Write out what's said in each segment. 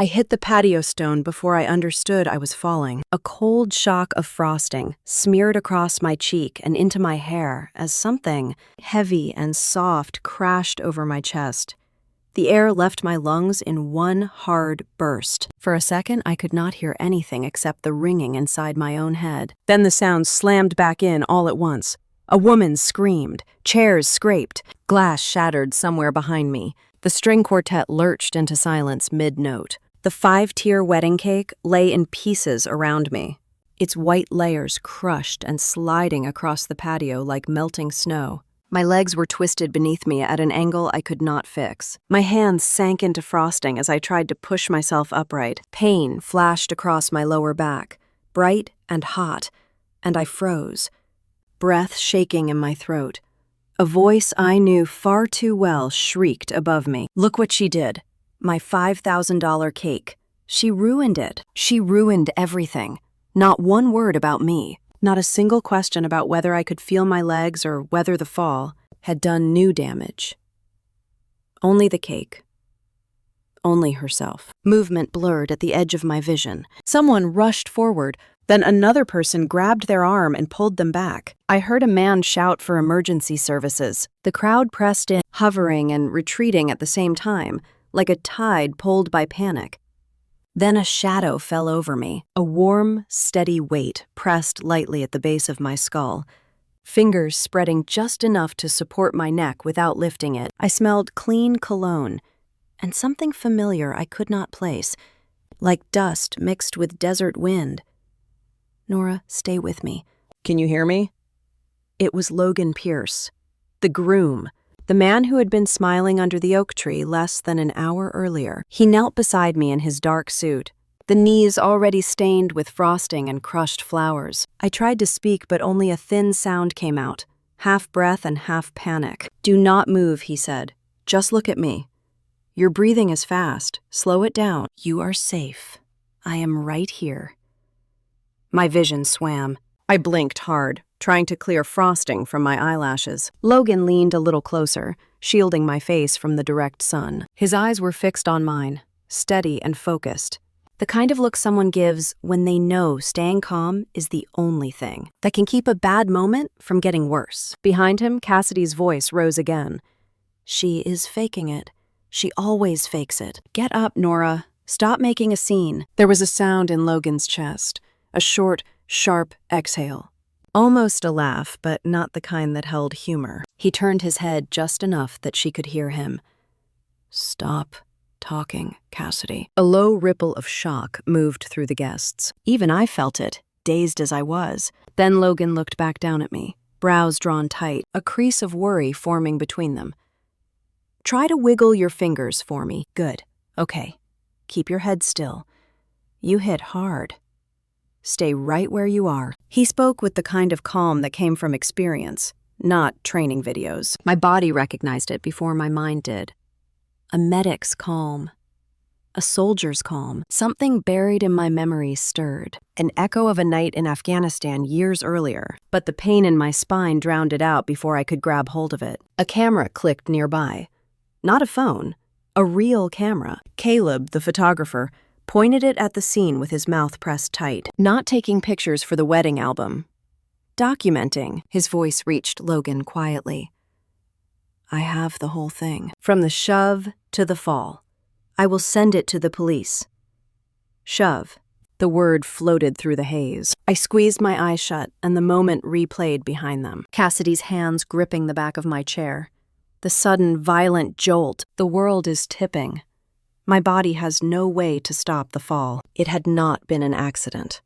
I hit the patio stone before I understood I was falling. A cold shock of frosting smeared across my cheek and into my hair as something heavy and soft crashed over my chest. The air left my lungs in one hard burst. For a second, I could not hear anything except the ringing inside my own head. Then the sound slammed back in all at once. A woman screamed, chairs scraped, glass shattered somewhere behind me. The string quartet lurched into silence mid-note. The 5-tier wedding cake lay in pieces around me, its white layers crushed and sliding across the patio like melting snow. My legs were twisted beneath me at an angle I could not fix. My hands sank into frosting as I tried to push myself upright. Pain flashed across my lower back, bright and hot, and I froze, breath shaking in my throat. A voice I knew far too well shrieked above me. Look what she did. My $5,000 cake. She ruined it. She ruined everything. Not one word about me. Not a single question about whether I could feel my legs or whether the fall had done new damage. Only the cake. Only herself. Movement blurred at the edge of my vision. Someone rushed forward, then another person grabbed their arm and pulled them back. I heard a man shout for emergency services. The crowd pressed in, hovering and retreating at the same time, like a tide pulled by panic. Then a shadow fell over me. A warm, steady weight pressed lightly at the base of my skull, fingers spreading just enough to support my neck without lifting it. I smelled clean cologne, and something familiar I could not place, like dust mixed with desert wind. Nora, stay with me. Can you hear me? It was Logan Pierce, the groom. The man who had been smiling under the oak tree less than an hour earlier. He knelt beside me in his dark suit, the knees already stained with frosting and crushed flowers. I tried to speak, but only a thin sound came out, half breath and half panic. Do not move, he said. Just look at me. Your breathing is fast. Slow it down. You are safe. I am right here. My vision swam. I blinked hard, trying to clear frosting from my eyelashes. Logan leaned a little closer, shielding my face from the direct sun. His eyes were fixed on mine, steady and focused. The kind of look someone gives when they know staying calm is the only thing that can keep a bad moment from getting worse. Behind him, Cassidy's voice rose again. She is faking it. She always fakes it. Get up, Nora. Stop making a scene. There was a sound in Logan's chest, a short, sharp exhale. Almost a laugh, but not the kind that held humor. He turned his head just enough that she could hear him. Stop talking, Cassidy. A low ripple of shock moved through the guests. Even I felt it, dazed as I was. Then Logan looked back down at me, brows drawn tight, a crease of worry forming between them. Try to wiggle your fingers for me. Good. Okay. Keep your head still. You hit hard. Stay right where you are. He spoke with the kind of calm that came from experience, not training videos. My body recognized it before my mind did. A medic's calm. A soldier's calm. Something buried in my memory stirred. An echo of a night in Afghanistan years earlier, but the pain in my spine drowned it out before I could grab hold of it. A camera clicked nearby. Not a phone. A real camera. Caleb, the photographer, pointed it at the scene with his mouth pressed tight. Not taking pictures for the wedding album. Documenting. His voice reached Logan quietly. I have the whole thing. From the shove to the fall. I will send it to the police. Shove. The word floated through the haze. I squeezed my eyes shut, and the moment replayed behind them. Cassidy's hands gripping the back of my chair. The sudden, violent jolt. The world is tipping. My body has no way to stop the fall. It had not been an accident.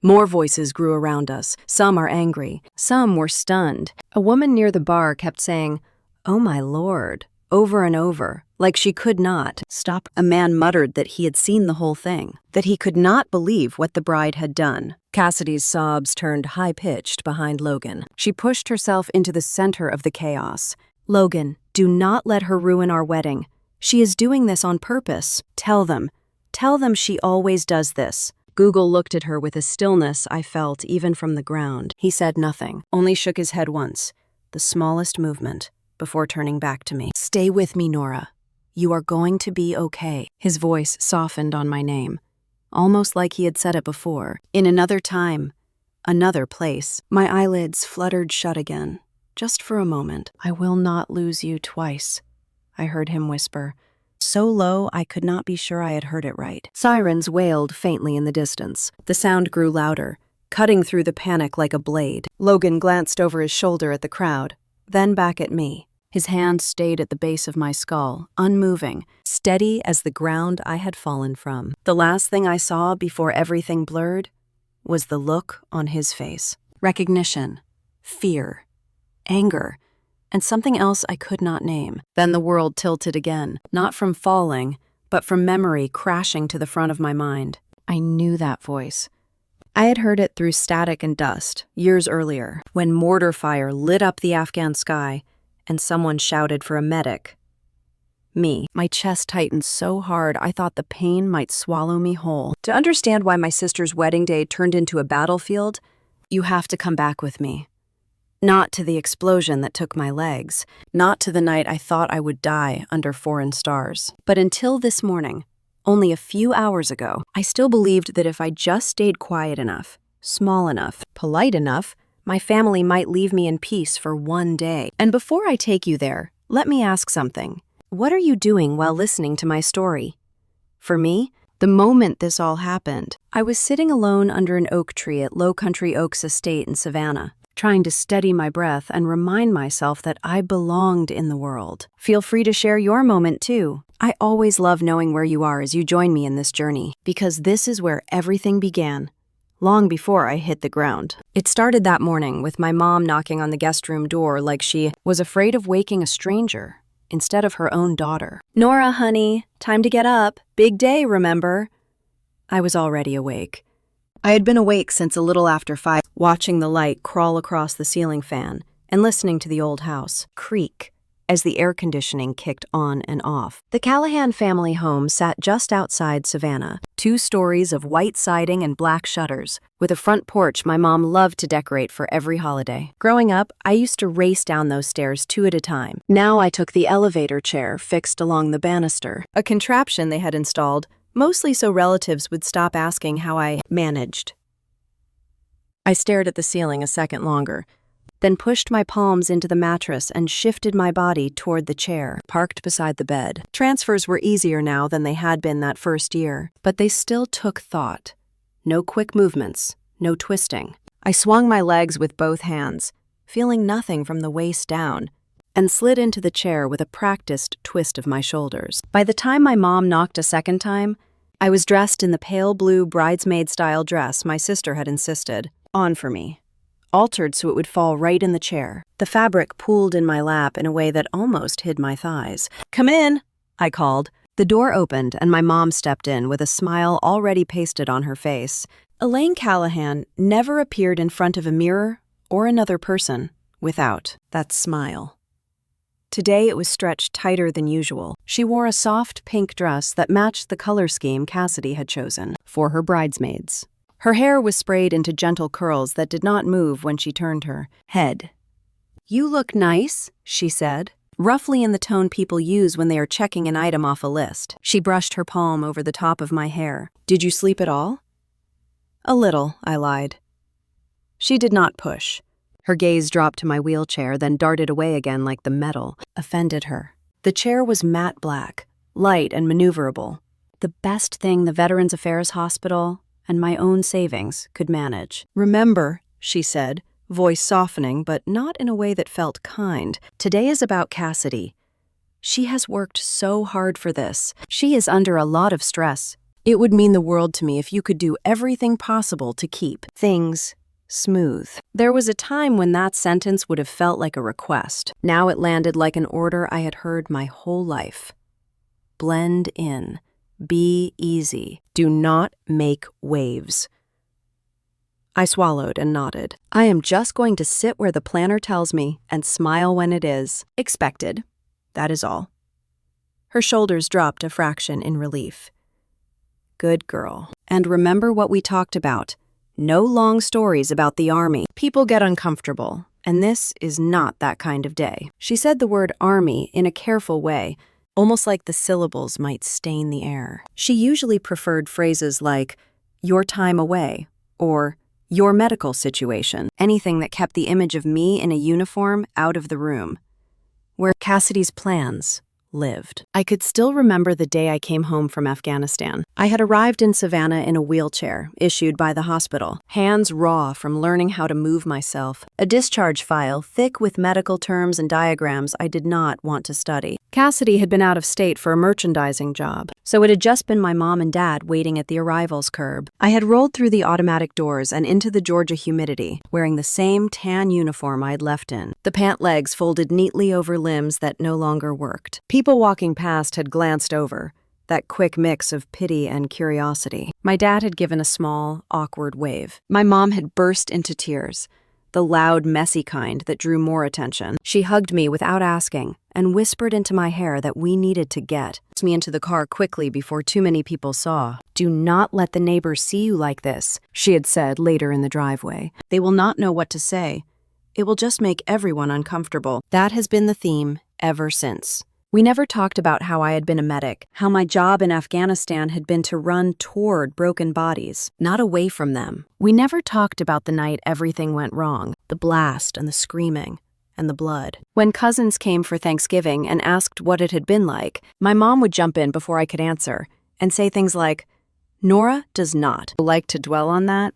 More voices grew around us. Some are angry. Some were stunned. A woman near the bar kept saying, "Oh my Lord," over and over, like she could not stop. A man muttered that he had seen the whole thing, that he could not believe what the bride had done. Cassidy's sobs turned high-pitched behind Logan. She pushed herself into the center of the chaos. Logan, do not let her ruin our wedding. She is doing this on purpose. Tell them. Tell them she always does this. Google looked at her with a stillness I felt even from the ground. He said nothing, only shook his head once, the smallest movement, before turning back to me. Stay with me, Nora. You are going to be okay." His voice softened on my name, almost like he had said it before. In another time, another place, my eyelids fluttered shut again, just for a moment. "I will not lose you twice," I heard him whisper, so low I could not be sure I had heard it right. Sirens wailed faintly in the distance. The sound grew louder, cutting through the panic like a blade. Logan glanced over his shoulder at the crowd, then back at me. His hand stayed at the base of my skull, unmoving, steady as the ground I had fallen from. The last thing I saw before everything blurred was the look on his face. Recognition, fear, anger, and something else I could not name. Then the world tilted again, not from falling, but from memory crashing to the front of my mind. I knew that voice. I had heard it through static and dust, years earlier, when mortar fire lit up the Afghan sky and someone shouted for a medic. Me. My chest tightened so hard I thought the pain might swallow me whole. To understand why my sister's wedding day turned into a battlefield, you have to come back with me. Not to the explosion that took my legs, not to the night I thought I would die under foreign stars. But until this morning, only a few hours ago, I still believed that if I just stayed quiet enough, small enough, polite enough, my family might leave me in peace for one day. And before I take you there, let me ask something. What are you doing while listening to my story? For me, the moment this all happened, I was sitting alone under an oak tree at Low Country Oaks Estate in Savannah, trying to steady my breath and remind myself that I belonged in the world. Feel free to share your moment too. I always love knowing where you are as you join me in this journey, because this is where everything began, long before I hit the ground. It started that morning with my mom knocking on the guest room door like she was afraid of waking a stranger instead of her own daughter. "Nora, honey, time to get up. Big day, remember?" I was already awake. I had been awake since a little after 5, watching the light crawl across the ceiling fan and listening to the old house creak as the air conditioning kicked on and off. The Callahan family home sat just outside Savannah, 2 stories of white siding and black shutters, with a front porch my mom loved to decorate for every holiday. Growing up, I used to race down those stairs 2 at a time. Now I took the elevator chair fixed along the banister, a contraption they had installed, mostly so relatives would stop asking how I managed. I stared at the ceiling a second longer, then pushed my palms into the mattress and shifted my body toward the chair, parked beside the bed. Transfers were easier now than they had been that first year, but they still took thought. No quick movements, no twisting. I swung my legs with both hands, feeling nothing from the waist down, and slid into the chair with a practiced twist of my shoulders. By the time my mom knocked a second time, I was dressed in the pale blue bridesmaid-style dress my sister had insisted on for me, altered so it would fall right in the chair. The fabric pooled in my lap in a way that almost hid my thighs. "Come in," I called. The door opened and my mom stepped in with a smile already pasted on her face. Elaine Callahan never appeared in front of a mirror or another person without that smile. Today it was stretched tighter than usual. She wore a soft pink dress that matched the color scheme Cassidy had chosen for her bridesmaids. Her hair was sprayed into gentle curls that did not move when she turned her head. "You look nice," she said, roughly in the tone people use when they are checking an item off a list. She brushed her palm over the top of my hair. "Did you sleep at all?" "A little," I lied. She did not push. Her gaze dropped to my wheelchair, then darted away again like the metal offended her. The chair was matte black, light and maneuverable. The best thing the Veterans Affairs Hospital and my own savings could manage. "Remember," she said, voice softening, but not in a way that felt kind. "Today is about Cassidy. She has worked so hard for this. She is under a lot of stress. It would mean the world to me if you could do everything possible to keep things smooth." There was a time when that sentence would have felt like a request. Now it landed like an order I had heard my whole life. Blend in. Be easy. Do not make waves. I swallowed and nodded. I am just going to sit where the planner tells me and smile when it is expected. That is all. Her shoulders dropped a fraction in relief. Good girl. And remember what we talked about. No long stories about the army. People get uncomfortable, and this is not that kind of day. She said the word army in a careful way, almost like the syllables might stain the air. She usually preferred phrases like, "your time away," or "your medical situation," anything that kept the image of me in a uniform out of the room, where Cassidy's plans lived. I could still remember the day I came home from Afghanistan. I had arrived in Savannah in a wheelchair, issued by the hospital, hands raw from learning how to move myself, a discharge file thick with medical terms and diagrams I did not want to study. Cassidy had been out of state for a merchandising job, so it had just been my mom and dad waiting at the arrivals curb. I had rolled through the automatic doors and into the Georgia humidity, wearing the same tan uniform I had left in, the pant legs folded neatly over limbs that no longer worked. People walking past had glanced over, that quick mix of pity and curiosity. My dad had given a small, awkward wave. My mom had burst into tears, the loud, messy kind that drew more attention. She hugged me without asking and whispered into my hair that we needed to get me into the car quickly before too many people saw. "Do not let the neighbors see you like this," she had said later in the driveway. "They will not know what to say. It will just make everyone uncomfortable." That has been the theme ever since. We never talked about how I had been a medic, how my job in Afghanistan had been to run toward broken bodies, not away from them. We never talked about the night everything went wrong, the blast and the screaming and the blood. When cousins came for Thanksgiving and asked what it had been like, my mom would jump in before I could answer and say things like, "Nora does not like to dwell on that.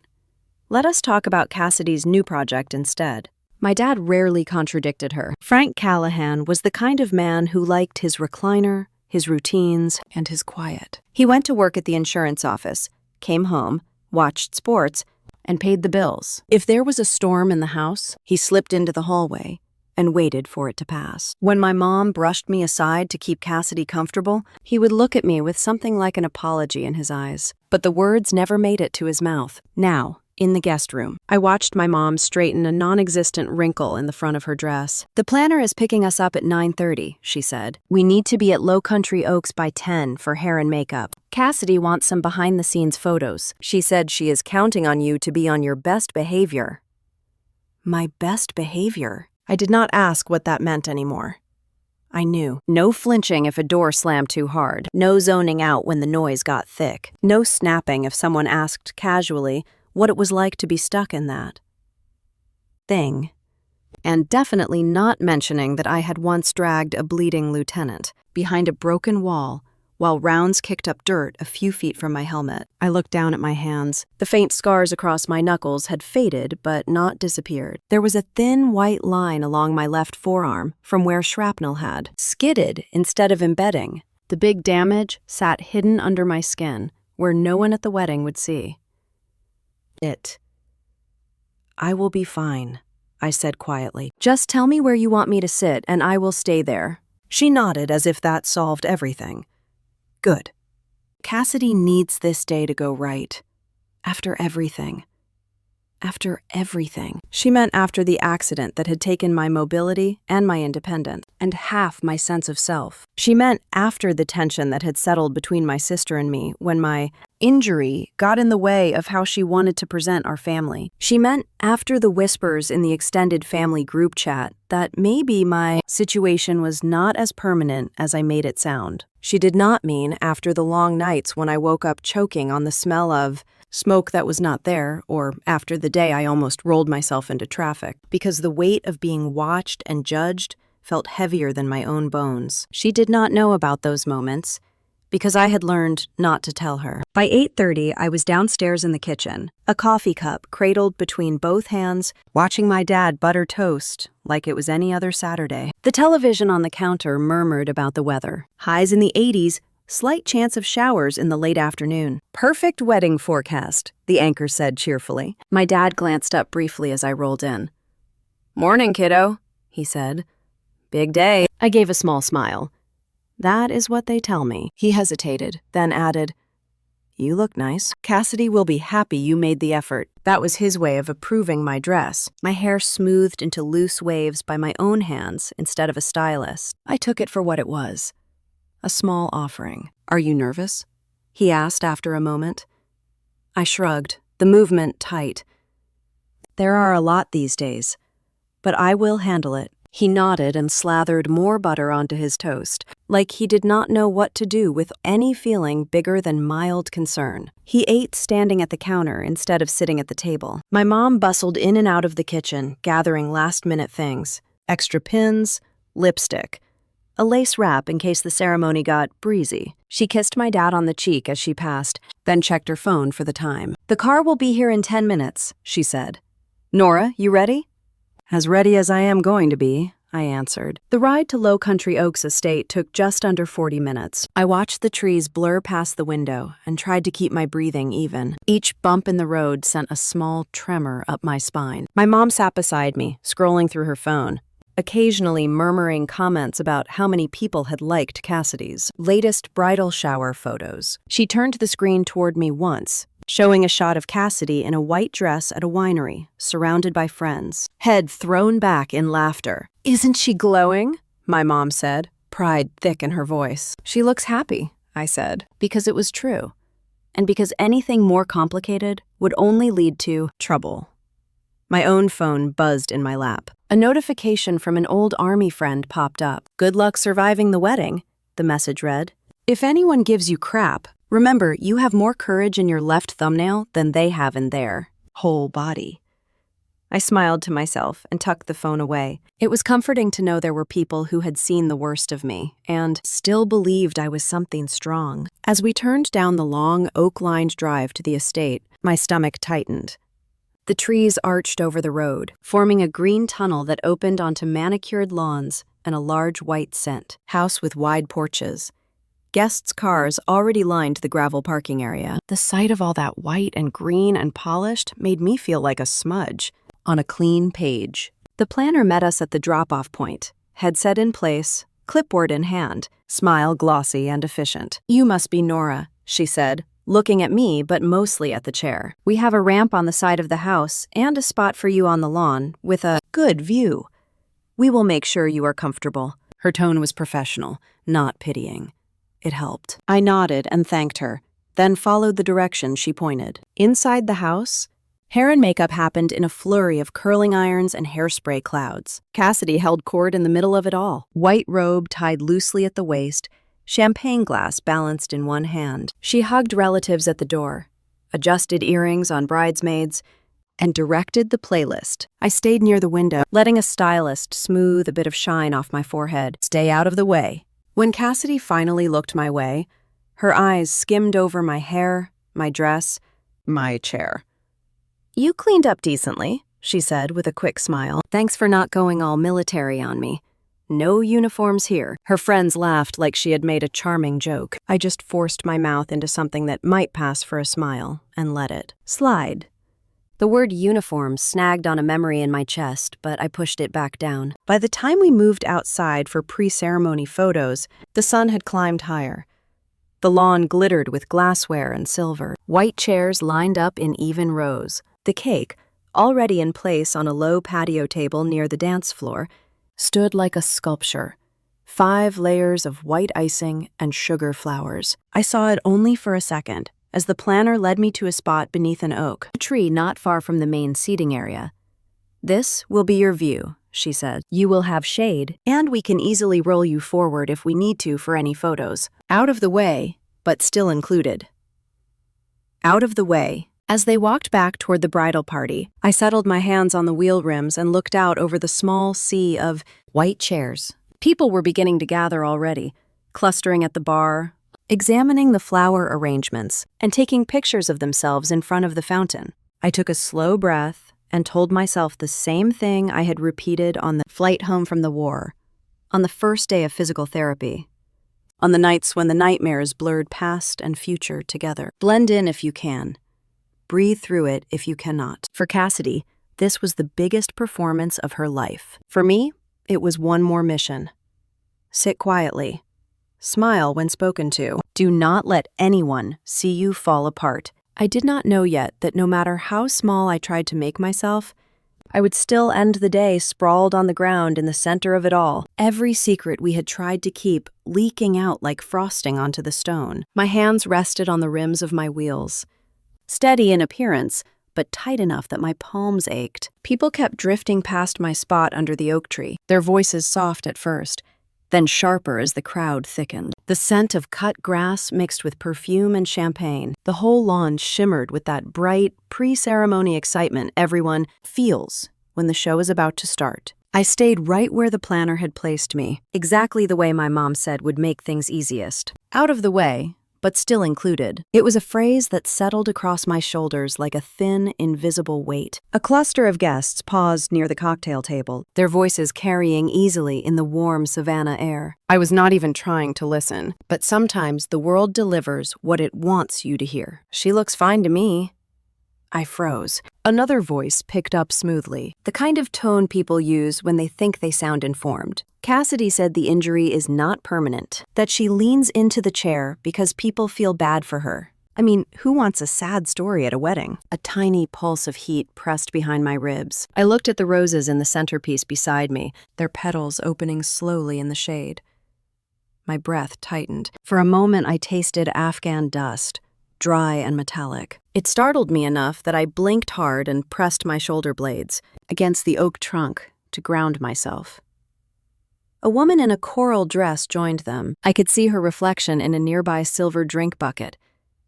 Let us talk about Cassidy's new project instead." My dad rarely contradicted her. Frank Callahan was the kind of man who liked his recliner, his routines, and his quiet. He went to work at the insurance office, came home, watched sports, and paid the bills. If there was a storm in the house, he slipped into the hallway and waited for it to pass. When my mom brushed me aside to keep Cassidy comfortable, he would look at me with something like an apology in his eyes. But the words never made it to his mouth. Now, in the guest room, I watched my mom straighten a non-existent wrinkle in the front of her dress. "The planner is picking us up at 9:30, she said. "We need to be at Low Country Oaks by 10 for hair and makeup. Cassidy wants some behind-the-scenes photos. She said she is counting on you to be on your best behavior." My best behavior? I did not ask what that meant anymore. I knew. No flinching if a door slammed too hard. No zoning out when the noise got thick. No snapping if someone asked casually what it was like to be stuck in that thing. And definitely not mentioning that I had once dragged a bleeding lieutenant behind a broken wall while rounds kicked up dirt a few feet from my helmet. I looked down at my hands. The faint scars across my knuckles had faded but not disappeared. There was a thin white line along my left forearm from where shrapnel had skidded instead of embedding. The big damage sat hidden under my skin, where no one at the wedding would see. "I will be fine," I said quietly. "Just tell me where you want me to sit and I will stay there." She nodded as if that solved everything. "Good. Cassidy needs this day to go right. After everything. After everything." She meant after the accident that had taken my mobility and my independence, and half my sense of self. She meant after the tension that had settled between my sister and me when my injury got in the way of how she wanted to present our family. She meant after the whispers in the extended family group chat that maybe my situation was not as permanent as I made it sound. She did not mean after the long nights when I woke up choking on the smell of smoke that was not there, or after the day I almost rolled myself into traffic, because the weight of being watched and judged felt heavier than my own bones. She did not know about those moments, because I had learned not to tell her. By 8:30, I was downstairs in the kitchen, a coffee cup cradled between both hands, watching my dad butter toast like it was any other Saturday. The television on the counter murmured about the weather. Highs in the 80s, slight chance of showers in the late afternoon. "Perfect wedding forecast," the anchor said cheerfully. My dad glanced up briefly as I rolled in. "Morning, kiddo," he said. "Big day." I gave a small smile. "That is what they tell me." He hesitated, then added, "You look nice. Cassidy will be happy you made the effort." That was his way of approving my dress, my hair smoothed into loose waves by my own hands instead of a stylist. I took it for what it was. A small offering. "Are you nervous?" he asked after a moment. I shrugged, the movement tight. "There are a lot these days, but I will handle it." He nodded and slathered more butter onto his toast, like he did not know what to do with any feeling bigger than mild concern. He ate standing at the counter instead of sitting at the table. My mom bustled in and out of the kitchen, gathering last-minute things. Extra pins, lipstick, a lace wrap in case the ceremony got breezy. She kissed my dad on the cheek as she passed, then checked her phone for the time. "The car will be here in 10 minutes, she said. "Nora, you ready?" "As ready as I am going to be," I answered. The ride to Low Country Oaks estate took just under 40 minutes. I watched the trees blur past the window and tried to keep my breathing even. Each bump in the road sent a small tremor up my spine. My mom sat beside me, scrolling through her phone, occasionally murmuring comments about how many people had liked Cassidy's latest bridal shower photos. She turned the screen toward me once, showing a shot of Cassidy in a white dress at a winery, surrounded by friends, head thrown back in laughter. "Isn't she glowing?" my mom said, pride thick in her voice. "She looks happy," I said, because it was true, and because anything more complicated would only lead to trouble. My own phone buzzed in my lap. A notification from an old army friend popped up. "Good luck surviving the wedding," the message read. "If anyone gives you crap, remember you have more courage in your left thumbnail than they have in their whole body." I smiled to myself and tucked the phone away. It was comforting to know there were people who had seen the worst of me and still believed I was something strong. As we turned down the long, oak-lined drive to the estate, my stomach tightened. The trees arched over the road, forming a green tunnel that opened onto manicured lawns and a large white house with wide porches. Guests' cars already lined the gravel parking area. The sight of all that white and green and polished made me feel like a smudge on a clean page. The planner met us at the drop-off point, headset in place, clipboard in hand, smile glossy and efficient. "You must be Nora," she said, looking at me but mostly at the chair. "We have a ramp on the side of the house and a spot for you on the lawn with a good view. We will make sure you are comfortable." Her tone was professional, not pitying. It helped. I nodded and thanked her, then followed the direction she pointed. Inside the house, hair and makeup happened in a flurry of curling irons and hairspray clouds. Cassidy held court in the middle of it all, white robe tied loosely at the waist, champagne glass balanced in one hand. She hugged relatives at the door, adjusted earrings on bridesmaids, and directed the playlist. I stayed near the window, letting a stylist smooth a bit of shine off my forehead. "Stay out of the way." When Cassidy finally looked my way, her eyes skimmed over my hair, my dress, my chair. "You cleaned up decently," she said with a quick smile. "Thanks for not going all military on me. No uniforms here." Her friends laughed like she had made a charming joke. I just forced my mouth into something that might pass for a smile and let it slide. The word uniform snagged on a memory in my chest, but I pushed it back down. By the time we moved outside for pre-ceremony photos, the sun had climbed higher. The lawn glittered with glassware and silver. White chairs lined up in even rows. The cake, already in place on a low patio table near the dance floor, stood like a sculpture. 5 layers of white icing and sugar flowers. I saw it only for a second, as the planner led me to a spot beneath an oak, a tree not far from the main seating area. "This will be your view," she said. "You will have shade, and we can easily roll you forward if we need to for any photos. Out of the way, but still included." Out of the way. As they walked back toward the bridal party, I settled my hands on the wheel rims and looked out over the small sea of white chairs. People were beginning to gather already, clustering at the bar, examining the flower arrangements, and taking pictures of themselves in front of the fountain. I took a slow breath and told myself the same thing I had repeated on the flight home from the war, on the first day of physical therapy, on the nights when the nightmares blurred past and future together. Blend in if you can. Breathe through it if you cannot. For Cassidy, this was the biggest performance of her life. For me, it was one more mission. Sit quietly. Smile when spoken to. Do not let anyone see you fall apart. I did not know yet that no matter how small I tried to make myself, I would still end the day sprawled on the ground in the center of it all, every secret we had tried to keep leaking out like frosting onto the stone. My hands rested on the rims of my wheels. Steady in appearance, but tight enough that my palms ached. People kept drifting past my spot under the oak tree, their voices soft at first, then sharper as the crowd thickened. The scent of cut grass mixed with perfume and champagne. The whole lawn shimmered with that bright, pre-ceremony excitement everyone feels when the show is about to start. I stayed right where the planner had placed me, exactly the way my mom said would make things easiest. Out of the way, but still included. It was a phrase that settled across my shoulders like a thin, invisible weight. A cluster of guests paused near the cocktail table, their voices carrying easily in the warm savanna air. I was not even trying to listen, but sometimes the world delivers what it wants you to hear. "She looks fine to me." I froze. Another voice picked up smoothly, the kind of tone people use when they think they sound informed. Cassidy said the injury is not permanent, that she leans into the chair because people feel bad for her. I mean, who wants a sad story at a wedding? A tiny pulse of heat pressed behind my ribs. I looked at the roses in the centerpiece beside me, their petals opening slowly in the shade. My breath tightened. For a moment, I tasted Afghan dust, dry and metallic. It startled me enough that I blinked hard and pressed my shoulder blades against the oak trunk to ground myself. A woman in a coral dress joined them. I could see her reflection in a nearby silver drink bucket,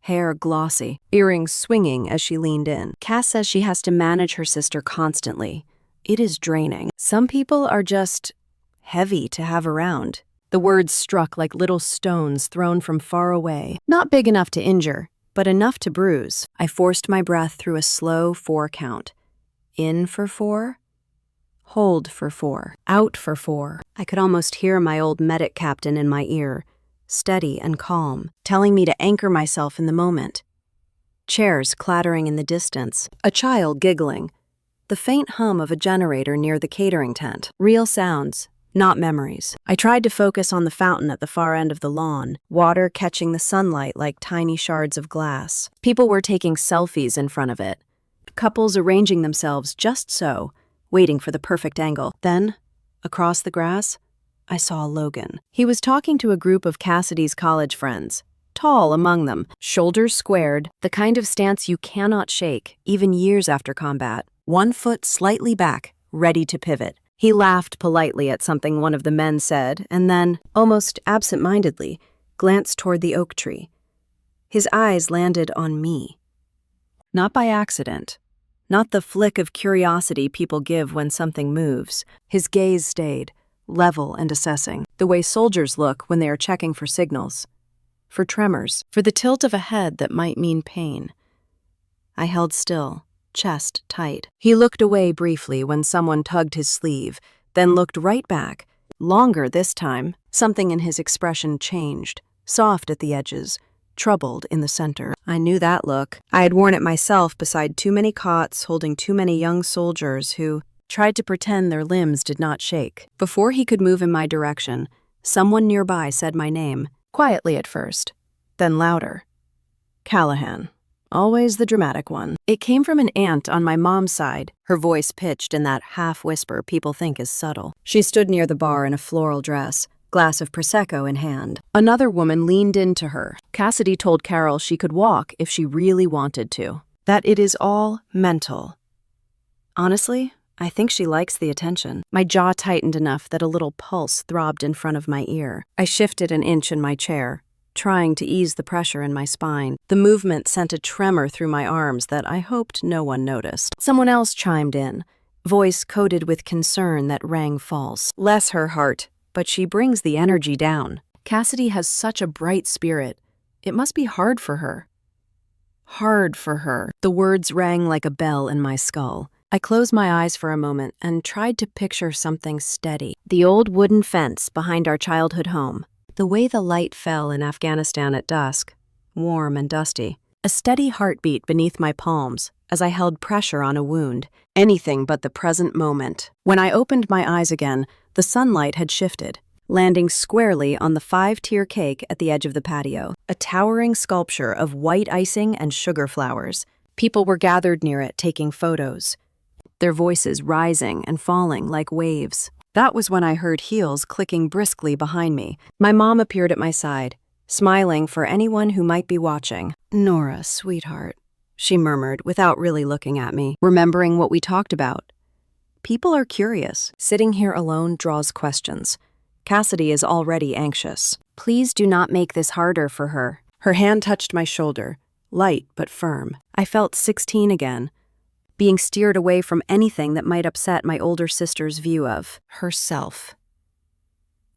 hair glossy, earrings swinging as she leaned in. Cass says she has to manage her sister constantly. It is draining. Some people are just heavy to have around. The words struck like little stones thrown from far away, not big enough to injure, but enough to bruise. I forced my breath through a slow 4 count. In for 4. Hold for 4. Out for 4. I could almost hear my old medic captain in my ear, steady and calm, telling me to anchor myself in the moment. Chairs clattering in the distance, a child giggling, the faint hum of a generator near the catering tent. Real sounds, not memories. I tried to focus on the fountain at the far end of the lawn, water catching the sunlight like tiny shards of glass. People were taking selfies in front of it, couples arranging themselves just so, waiting for the perfect angle. Then, across the grass, I saw Logan. He was talking to a group of Cassidy's college friends, tall among them, shoulders squared, the kind of stance you cannot shake, even years after combat. One foot slightly back, ready to pivot. He laughed politely at something one of the men said, and then, almost absent-mindedly, glanced toward the oak tree. His eyes landed on me. Not by accident. Not the flick of curiosity people give when something moves. His gaze stayed, level and assessing, the way soldiers look when they are checking for signals, for tremors, for the tilt of a head that might mean pain. I held still, chest tight. He looked away briefly when someone tugged his sleeve, then looked right back, longer this time. Something in his expression changed, soft at the edges, troubled in the center. I knew that look. I had worn it myself beside too many cots holding too many young soldiers who tried to pretend their limbs did not shake. Before he could move in my direction, someone nearby said my name, quietly at first, then louder. Callahan. Always the dramatic one. It came from an aunt on my mom's side, her voice pitched in that half-whisper people think is subtle. She stood near the bar in a floral dress, glass of Prosecco in hand. Another woman leaned into her. Cassidy told Carol she could walk if she really wanted to. That it is all mental. Honestly, I think she likes the attention. My jaw tightened enough that a little pulse throbbed in front of my ear. I shifted an inch in my chair, trying to ease the pressure in my spine. The movement sent a tremor through my arms that I hoped no one noticed. Someone else chimed in, voice coated with concern that rang false. Bless her heart, but she brings the energy down. Cassidy has such a bright spirit. It must be hard for her. Hard for her. The words rang like a bell in my skull. I closed my eyes for a moment and tried to picture something steady. The old wooden fence behind our childhood home. The way the light fell in Afghanistan at dusk, warm and dusty. A steady heartbeat beneath my palms as I held pressure on a wound. Anything but the present moment. When I opened my eyes again, the sunlight had shifted, landing squarely on the 5-tier cake at the edge of the patio, a towering sculpture of white icing and sugar flowers. People were gathered near it taking photos, their voices rising and falling like waves. That was when I heard heels clicking briskly behind me. My mom appeared at my side, smiling for anyone who might be watching. "Nora, sweetheart, she murmured without really looking at me, remembering what we talked about. People are curious. Sitting here alone draws questions. Cassidy is already anxious. Please do not make this harder for her. Her hand touched my shoulder, light but firm. I felt 16 again, being steered away from anything that might upset my older sister's view of herself.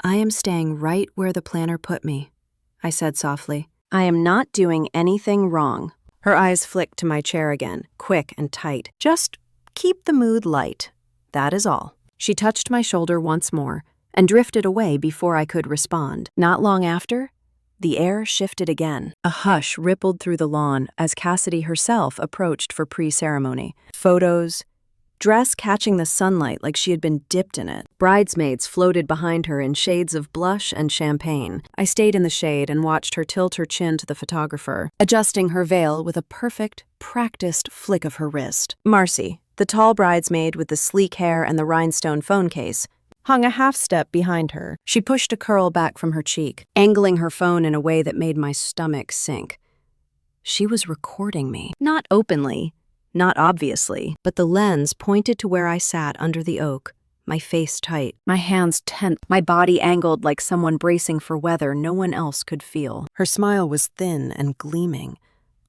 I am staying right where the planner put me, I said softly. I am not doing anything wrong. Her eyes flicked to my chair again, quick and tight. Just keep the mood light. That is all. She touched my shoulder once more and drifted away before I could respond. Not long after, the air shifted again. A hush rippled through the lawn as Cassidy herself approached for pre-ceremony. Photos, dress catching the sunlight like she had been dipped in it. Bridesmaids floated behind her in shades of blush and champagne. I stayed in the shade and watched her tilt her chin to the photographer, adjusting her veil with a perfect, practiced flick of her wrist. Marcy, the tall bridesmaid with the sleek hair and the rhinestone phone case, hung a half step behind her. She pushed a curl back from her cheek, angling her phone in a way that made my stomach sink. She was recording me. Not openly, not obviously, but the lens pointed to where I sat under the oak, my face tight, my hands tense, my body angled like someone bracing for weather no one else could feel. Her smile was thin and gleaming,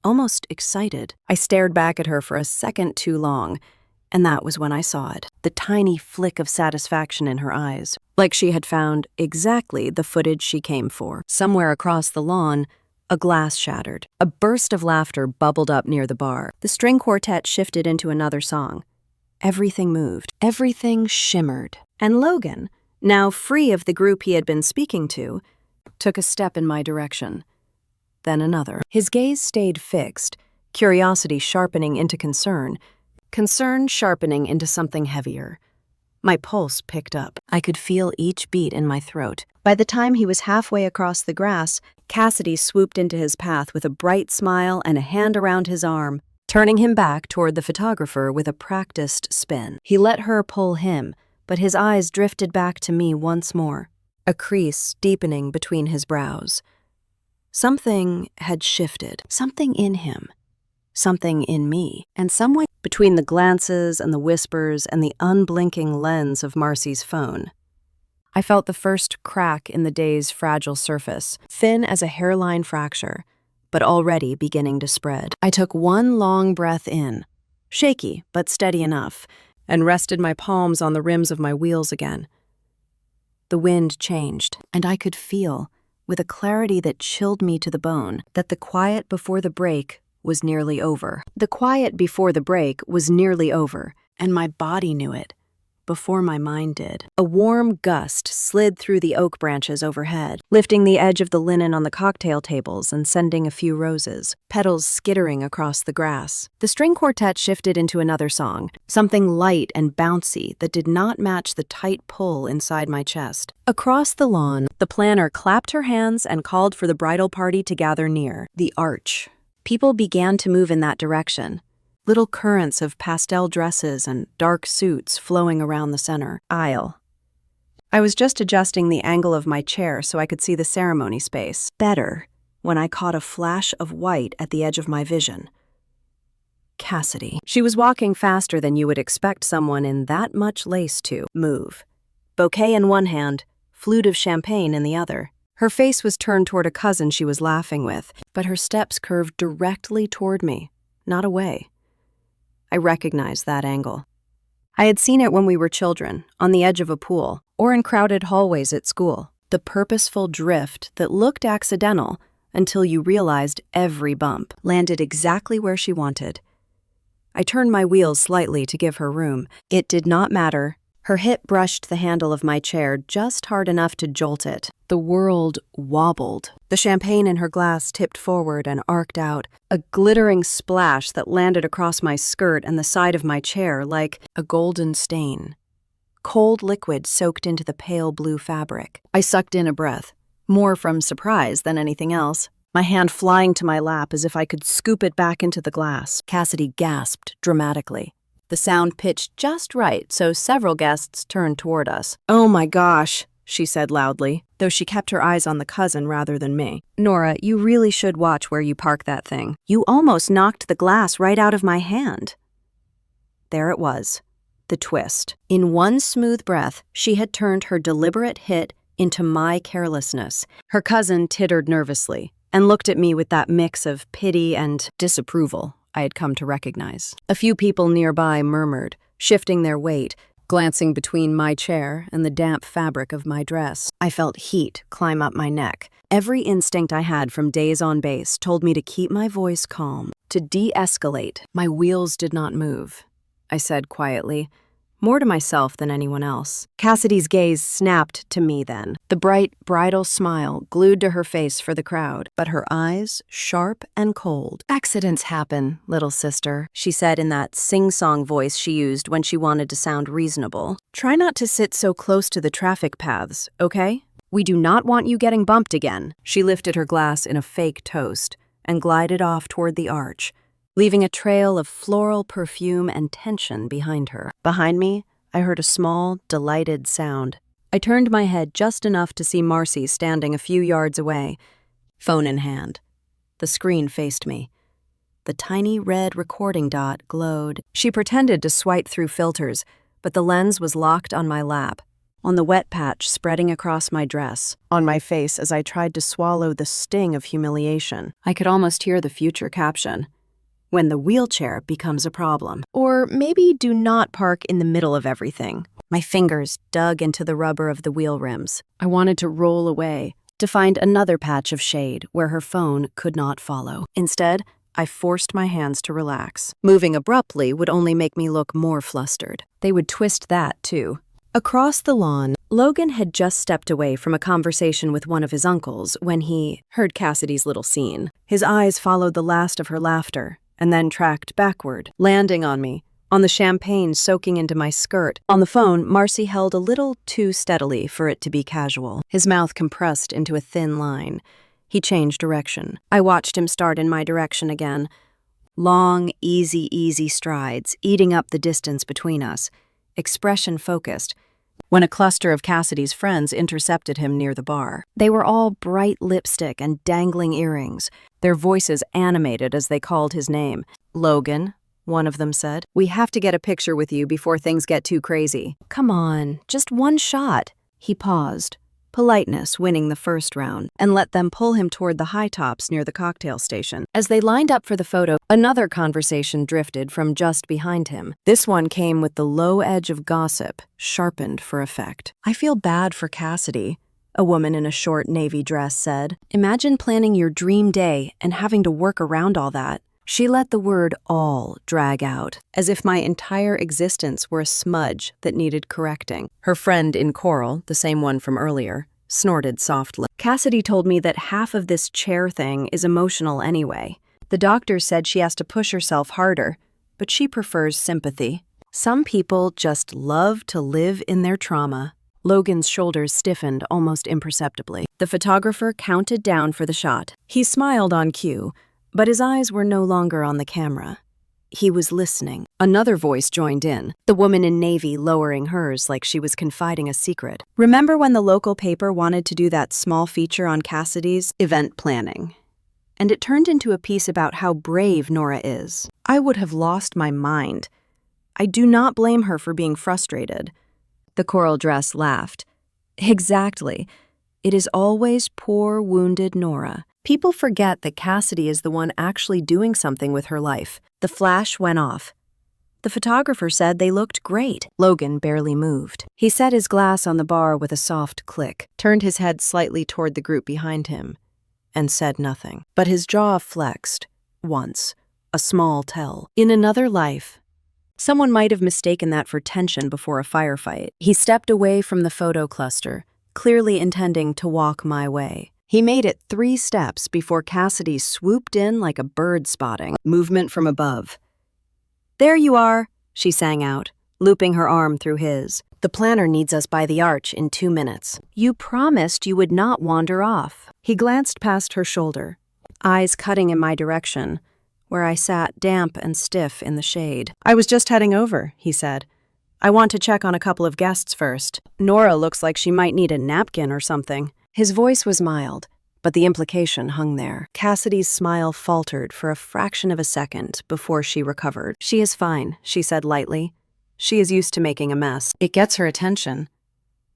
almost excited. I stared back at her for a second too long, and that was when I saw it, the tiny flick of satisfaction in her eyes, like she had found exactly the footage she came for. Somewhere across the lawn, a glass shattered. A burst of laughter bubbled up near the bar. The string quartet shifted into another song. Everything moved. Everything shimmered. And Logan, now free of the group he had been speaking to, took a step in my direction. Then another. His gaze stayed fixed, curiosity sharpening into concern sharpening into something heavier. My pulse picked up. I could feel each beat in my throat. By the time he was halfway across the grass, Cassidy swooped into his path with a bright smile and a hand around his arm, turning him back toward the photographer with a practiced spin. He let her pull him, but his eyes drifted back to me once more, a crease deepening between his brows. Something had shifted. Something in him. Something in me. And somewhere between the glances and the whispers and the unblinking lens of Marcy's phone, I felt the first crack in the day's fragile surface, thin as a hairline fracture, but already beginning to spread. I took one long breath in, shaky but steady enough, and rested my palms on the rims of my wheels again. The wind changed, and I could feel, with a clarity that chilled me to the bone, that the quiet before the break was nearly over. The quiet before the break was nearly over, and my body knew it, before my mind did. A warm gust slid through the oak branches overhead, lifting the edge of the linen on the cocktail tables and sending a few roses, petals skittering across the grass. The string quartet shifted into another song, something light and bouncy that did not match the tight pull inside my chest. Across the lawn, the planner clapped her hands and called for the bridal party to gather near the arch. People began to move in that direction, little currents of pastel dresses and dark suits flowing around the center aisle. I was just adjusting the angle of my chair so I could see the ceremony space better when I caught a flash of white at the edge of my vision. Cassidy. She was walking faster than you would expect someone in that much lace to move. Bouquet in one hand, flute of champagne in the other. Her face was turned toward a cousin she was laughing with, but her steps curved directly toward me, not away. I recognized that angle. I had seen it when we were children, on the edge of a pool, or in crowded hallways at school. The purposeful drift that looked accidental until you realized every bump landed exactly where she wanted. I turned my wheels slightly to give her room. It did not matter. Her hip brushed the handle of my chair just hard enough to jolt it. The world wobbled. The champagne in her glass tipped forward and arced out, a glittering splash that landed across my skirt and the side of my chair like a golden stain. Cold liquid soaked into the pale blue fabric. I sucked in a breath, more from surprise than anything else, my hand flying to my lap as if I could scoop it back into the glass. Cassidy gasped dramatically. The sound pitched just right, so several guests turned toward us. "Oh my gosh," she said loudly, though she kept her eyes on the cousin rather than me. Nora, you really should watch where you park that thing. You almost knocked the glass right out of my hand. There it was, the twist. In one smooth breath, she had turned her deliberate hit into my carelessness. Her cousin tittered nervously and looked at me with that mix of pity and disapproval I had come to recognize. A few people nearby murmured, shifting their weight, glancing between my chair and the damp fabric of my dress. I felt heat climb up my neck. Every instinct I had from days on base told me to keep my voice calm, to de-escalate. My wheels did not move, I said quietly, more to myself than anyone else. Cassidy's gaze snapped to me then, the bright, bridal smile glued to her face for the crowd, but her eyes sharp and cold. Accidents happen, little sister, she said in that sing-song voice she used when she wanted to sound reasonable. Try not to sit so close to the traffic paths, okay? We do not want you getting bumped again. She lifted her glass in a fake toast and glided off toward the arch, leaving a trail of floral perfume and tension behind her. Behind me, I heard a small, delighted sound. I turned my head just enough to see Marcy standing a few yards away, phone in hand. The screen faced me. The tiny red recording dot glowed. She pretended to swipe through filters, but the lens was locked on my lap, on the wet patch spreading across my dress, on my face as I tried to swallow the sting of humiliation. I could almost hear the future caption. When the wheelchair becomes a problem. Or maybe do not park in the middle of everything. My fingers dug into the rubber of the wheel rims. I wanted to roll away, to find another patch of shade where her phone could not follow. Instead, I forced my hands to relax. Moving abruptly would only make me look more flustered. They would twist that, too. Across the lawn, Logan had just stepped away from a conversation with one of his uncles when he heard Cassidy's little scene. His eyes followed the last of her laughter, and then tracked backward, landing on me, on the champagne soaking into my skirt. On the phone, Marcy held a little too steadily for it to be casual. His mouth compressed into a thin line. He changed direction. I watched him start in my direction again. Long, easy strides, eating up the distance between us. Expression focused, when a cluster of Cassidy's friends intercepted him near the bar. They were all bright lipstick and dangling earrings, their voices animated as they called his name. Logan, one of them said, we have to get a picture with you before things get too crazy. Come on, just one shot. He paused, politeness winning the first round, and let them pull him toward the high tops near the cocktail station. As they lined up for the photo, another conversation drifted from just behind him. This one came with the low edge of gossip, sharpened for effect. I feel bad for Cassidy, a woman in a short navy dress said. Imagine planning your dream day and having to work around all that. She let the word all drag out, as if my entire existence were a smudge that needed correcting. Her friend in coral, the same one from earlier, snorted softly. Cassidy told me that half of this chair thing is emotional anyway. The doctor said she has to push herself harder, but she prefers sympathy. Some people just love to live in their trauma. Logan's shoulders stiffened almost imperceptibly. The photographer counted down for the shot. He smiled on cue, but his eyes were no longer on the camera. He was listening. Another voice joined in, the woman in navy lowering hers like she was confiding a secret. Remember when the local paper wanted to do that small feature on Cassidy's event planning? And it turned into a piece about how brave Nora is. I would have lost my mind. I do not blame her for being frustrated. The coral dress laughed. Exactly. It is always poor, wounded Nora. People forget that Cassidy is the one actually doing something with her life. The flash went off. The photographer said they looked great. Logan barely moved. He set his glass on the bar with a soft click, turned his head slightly toward the group behind him, and said nothing. But his jaw flexed, once, a small tell. In another life, someone might have mistaken that for tension before a firefight. He stepped away from the photo cluster, clearly intending to walk my way. He made it 3 steps before Cassidy swooped in like a bird spotting movement from above. There you are, she sang out, looping her arm through his. The planner needs us by the arch in 2 minutes. You promised you would not wander off. He glanced past her shoulder, eyes cutting in my direction, where I sat damp and stiff in the shade. I was just heading over, he said. I want to check on a couple of guests first. Nora looks like she might need a napkin or something." His voice was mild, but the implication hung there. Cassidy's smile faltered for a fraction of a second before she recovered. "She is fine," she said lightly. "She is used to making a mess. It gets her attention."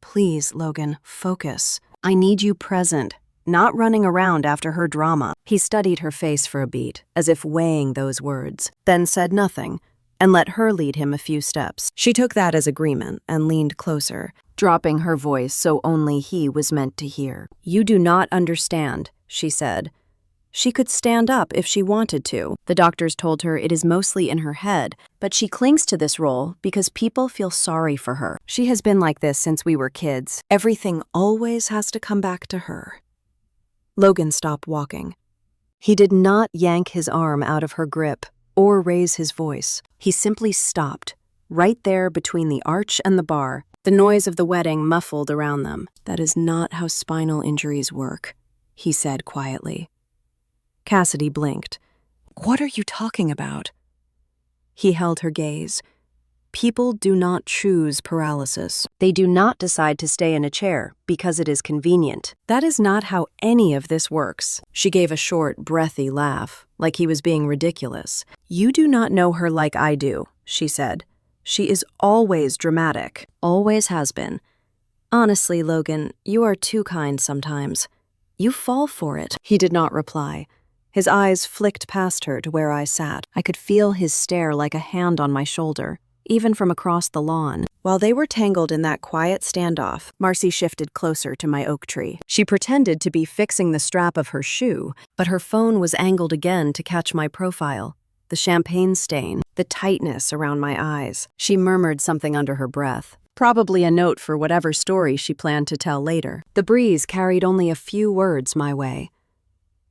"Please, Logan, focus. I need you present, not running around after her drama." He studied her face for a beat, as if weighing those words, then said nothing, and let her lead him a few steps. She took that as agreement and leaned closer, dropping her voice so only he was meant to hear. "You do not understand," she said. She could stand up if she wanted to. The doctors told her it is mostly in her head, but she clings to this role because people feel sorry for her. She has been like this since we were kids. Everything always has to come back to her. Logan stopped walking. He did not yank his arm out of her grip or raise his voice. He simply stopped, right there between the arch and the bar, the noise of the wedding muffled around them. "That is not how spinal injuries work," he said quietly. Cassidy blinked. "What are you talking about?" He held her gaze. "People do not choose paralysis. They do not decide to stay in a chair because it is convenient. That is not how any of this works." She gave a short, breathy laugh, like he was being ridiculous. "You do not know her like I do," she said. "She is always dramatic, always has been. Honestly, Logan, you are too kind sometimes. You fall for it." He did not reply. His eyes flicked past her to where I sat. I could feel his stare like a hand on my shoulder, even from across the lawn. While they were tangled in that quiet standoff, Marcy shifted closer to my oak tree. She pretended to be fixing the strap of her shoe, but her phone was angled again to catch my profile. The champagne stain, the tightness around my eyes. She murmured something under her breath, probably a note for whatever story she planned to tell later. The breeze carried only a few words my way.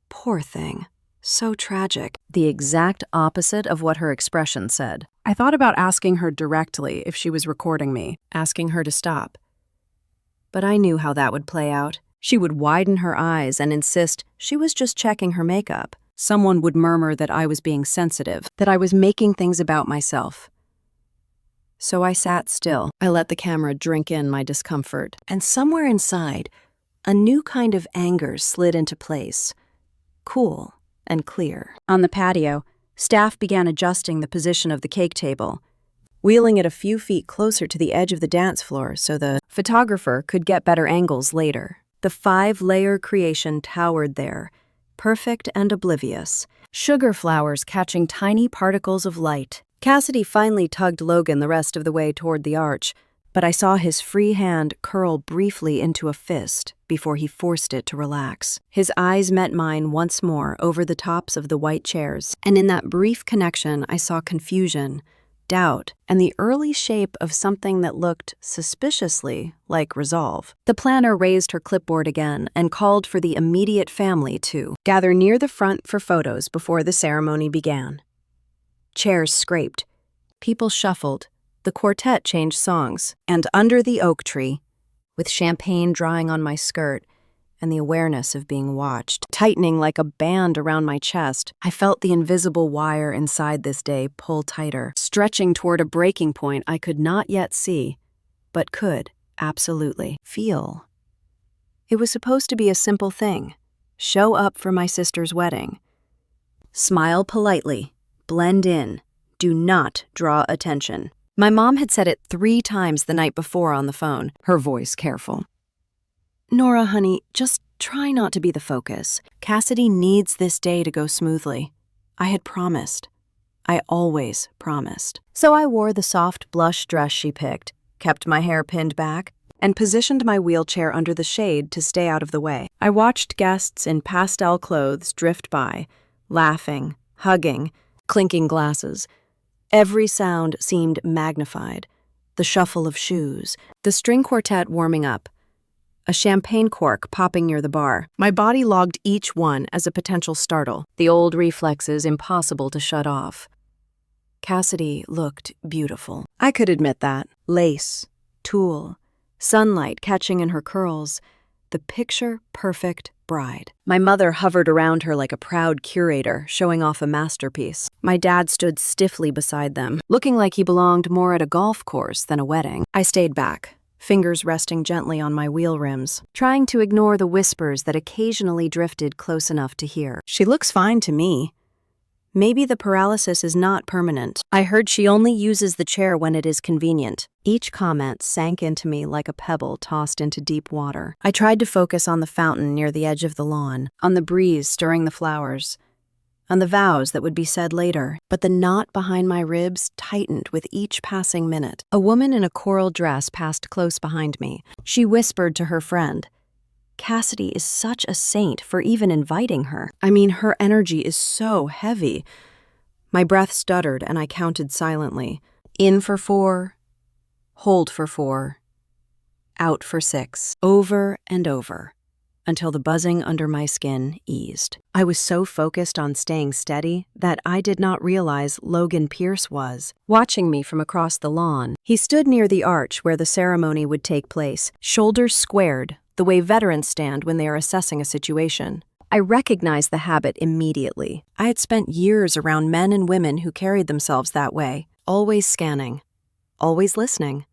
"Poor thing. So tragic." The exact opposite of what her expression said. I thought about asking her directly if she was recording me, asking her to stop. But I knew how that would play out. She would widen her eyes and insist she was just checking her makeup. Someone would murmur that I was being sensitive, that I was making things about myself. So I sat still. I let the camera drink in my discomfort. And somewhere inside, a new kind of anger slid into place. Cool and clear. On the patio, staff began adjusting the position of the cake table, wheeling it a few feet closer to the edge of the dance floor so the photographer could get better angles later. The 5-layer creation towered there, perfect and oblivious, sugar flowers catching tiny particles of light. Cassidy finally tugged Logan the rest of the way toward the arch, but I saw his free hand curl briefly into a fist before he forced it to relax. His eyes met mine once more over the tops of the white chairs, and in that brief connection I saw confusion, doubt, and the early shape of something that looked suspiciously like resolve. The planner raised her clipboard again and called for the immediate family to gather near the front for photos before the ceremony began. Chairs scraped. People shuffled. The quartet changed songs, and under the oak tree, with champagne drying on my skirt and the awareness of being watched, tightening like a band around my chest, I felt the invisible wire inside this day pull tighter, stretching toward a breaking point I could not yet see, but could, absolutely, feel. It was supposed to be a simple thing. Show up for my sister's wedding. Smile politely. Blend in. Do not draw attention. My mom had said it 3 times the night before on the phone, her voice careful. "Nora, honey, just try not to be the focus. Cassidy needs this day to go smoothly. I had promised. I always promised." So I wore the soft blush dress she picked, kept my hair pinned back, and positioned my wheelchair under the shade to stay out of the way. I watched guests in pastel clothes drift by, laughing, hugging, clinking glasses. Every sound seemed magnified. The shuffle of shoes, the string quartet warming up, a champagne cork popping near the bar. My body logged each one as a potential startle, the old reflexes impossible to shut off. Cassidy looked beautiful. I could admit that. Lace, tulle, sunlight catching in her curls, the picture-perfect bride. My mother hovered around her like a proud curator, showing off a masterpiece. My dad stood stiffly beside them, looking like he belonged more at a golf course than a wedding. I stayed back, fingers resting gently on my wheel rims, trying to ignore the whispers that occasionally drifted close enough to hear. She looks fine to me. Maybe the paralysis is not permanent. I heard she only uses the chair when it is convenient. Each comment sank into me like a pebble tossed into deep water. I tried to focus on the fountain near the edge of the lawn, on the breeze stirring the flowers, on the vows that would be said later. But the knot behind my ribs tightened with each passing minute. A woman in a coral dress passed close behind me. She whispered to her friend, "Cassidy is such a saint for even inviting her. I mean, her energy is so heavy." My breath stuttered and I counted silently. In for 4, hold for 4, out for 6, over and over, until the buzzing under my skin eased. I was so focused on staying steady that I did not realize Logan Pierce was watching me from across the lawn. He stood near the arch where the ceremony would take place, shoulders squared, the way veterans stand when they are assessing a situation. I recognized the habit immediately. I had spent years around men and women who carried themselves that way, always scanning, always listening,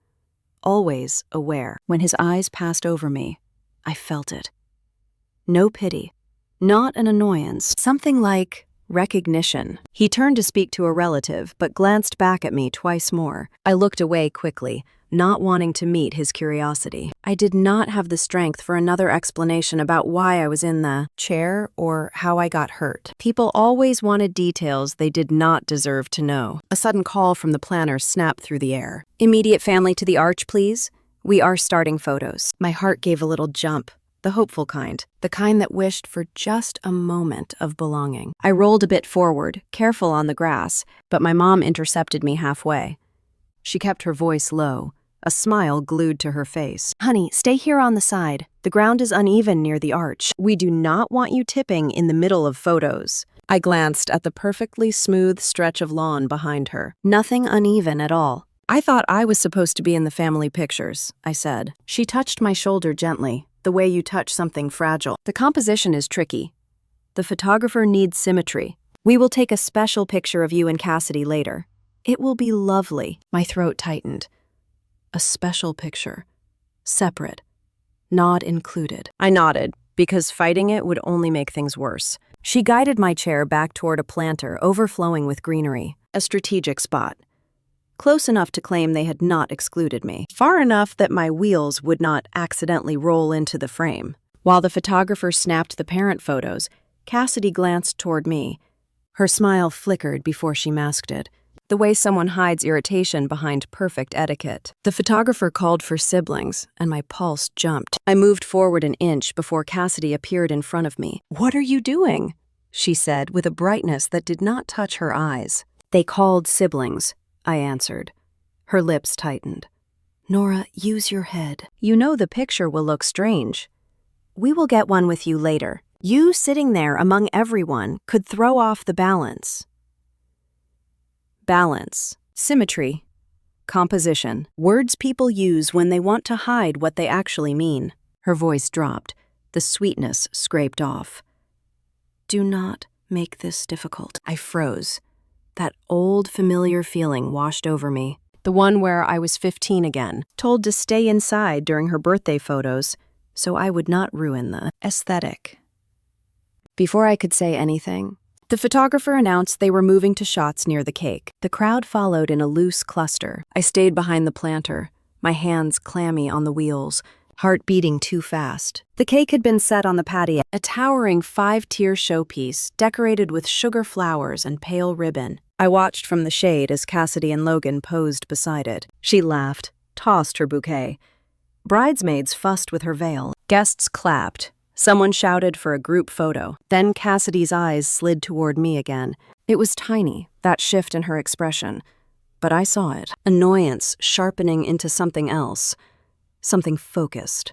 always aware. When his eyes passed over me, I felt it. No pity, not an annoyance, something like recognition. He turned to speak to a relative, but glanced back at me twice more. I looked away quickly, not wanting to meet his curiosity. I did not have the strength for another explanation about why I was in the chair or how I got hurt. People always wanted details they did not deserve to know. A sudden call from the planner snapped through the air. "Immediate family to the arch, please. We are starting photos." My heart gave a little jump. The hopeful kind, the kind that wished for just a moment of belonging. I rolled a bit forward, careful on the grass, but my mom intercepted me halfway. She kept her voice low, a smile glued to her face. "Honey, stay here on the side. The ground is uneven near the arch. We do not want you tipping in the middle of photos." I glanced at the perfectly smooth stretch of lawn behind her. Nothing uneven at all. "I thought I was supposed to be in the family pictures," I said. She touched my shoulder gently, the way you touch something fragile. "The composition is tricky. The photographer needs symmetry. We will take a special picture of you and Cassidy later. It will be lovely." My throat tightened. A special picture. Separate. Not included. I nodded, because fighting it would only make things worse. She guided my chair back toward a planter overflowing with greenery, a strategic spot. Close enough to claim they had not excluded me. Far enough that my wheels would not accidentally roll into the frame. While the photographer snapped the parent photos, Cassidy glanced toward me. Her smile flickered before she masked it, the way someone hides irritation behind perfect etiquette. The photographer called for siblings, and my pulse jumped. I moved forward an inch before Cassidy appeared in front of me. "What are you doing?" she said with a brightness that did not touch her eyes. "They called siblings," I answered. Her lips tightened. "Nora, use your head. You know the picture will look strange. We will get one with you later. You sitting there among everyone could throw off the balance." Balance, symmetry, composition, words people use when they want to hide what they actually mean. Her voice dropped, the sweetness scraped off. "Do not make this difficult." I froze. That old familiar feeling washed over me. The one where I was 15 again, told to stay inside during her birthday photos, so I would not ruin the aesthetic. Before I could say anything, the photographer announced they were moving to shots near the cake. The crowd followed in a loose cluster. I stayed behind the planter, my hands clammy on the wheels, heart beating too fast. The cake had been set on the patio, a towering 5-tier showpiece decorated with sugar flowers and pale ribbon. I watched from the shade as Cassidy and Logan posed beside it. She laughed, tossed her bouquet. Bridesmaids fussed with her veil. Guests clapped. Someone shouted for a group photo. Then Cassidy's eyes slid toward me again. It was tiny, that shift in her expression. But I saw it. Annoyance sharpening into something else. Something focused.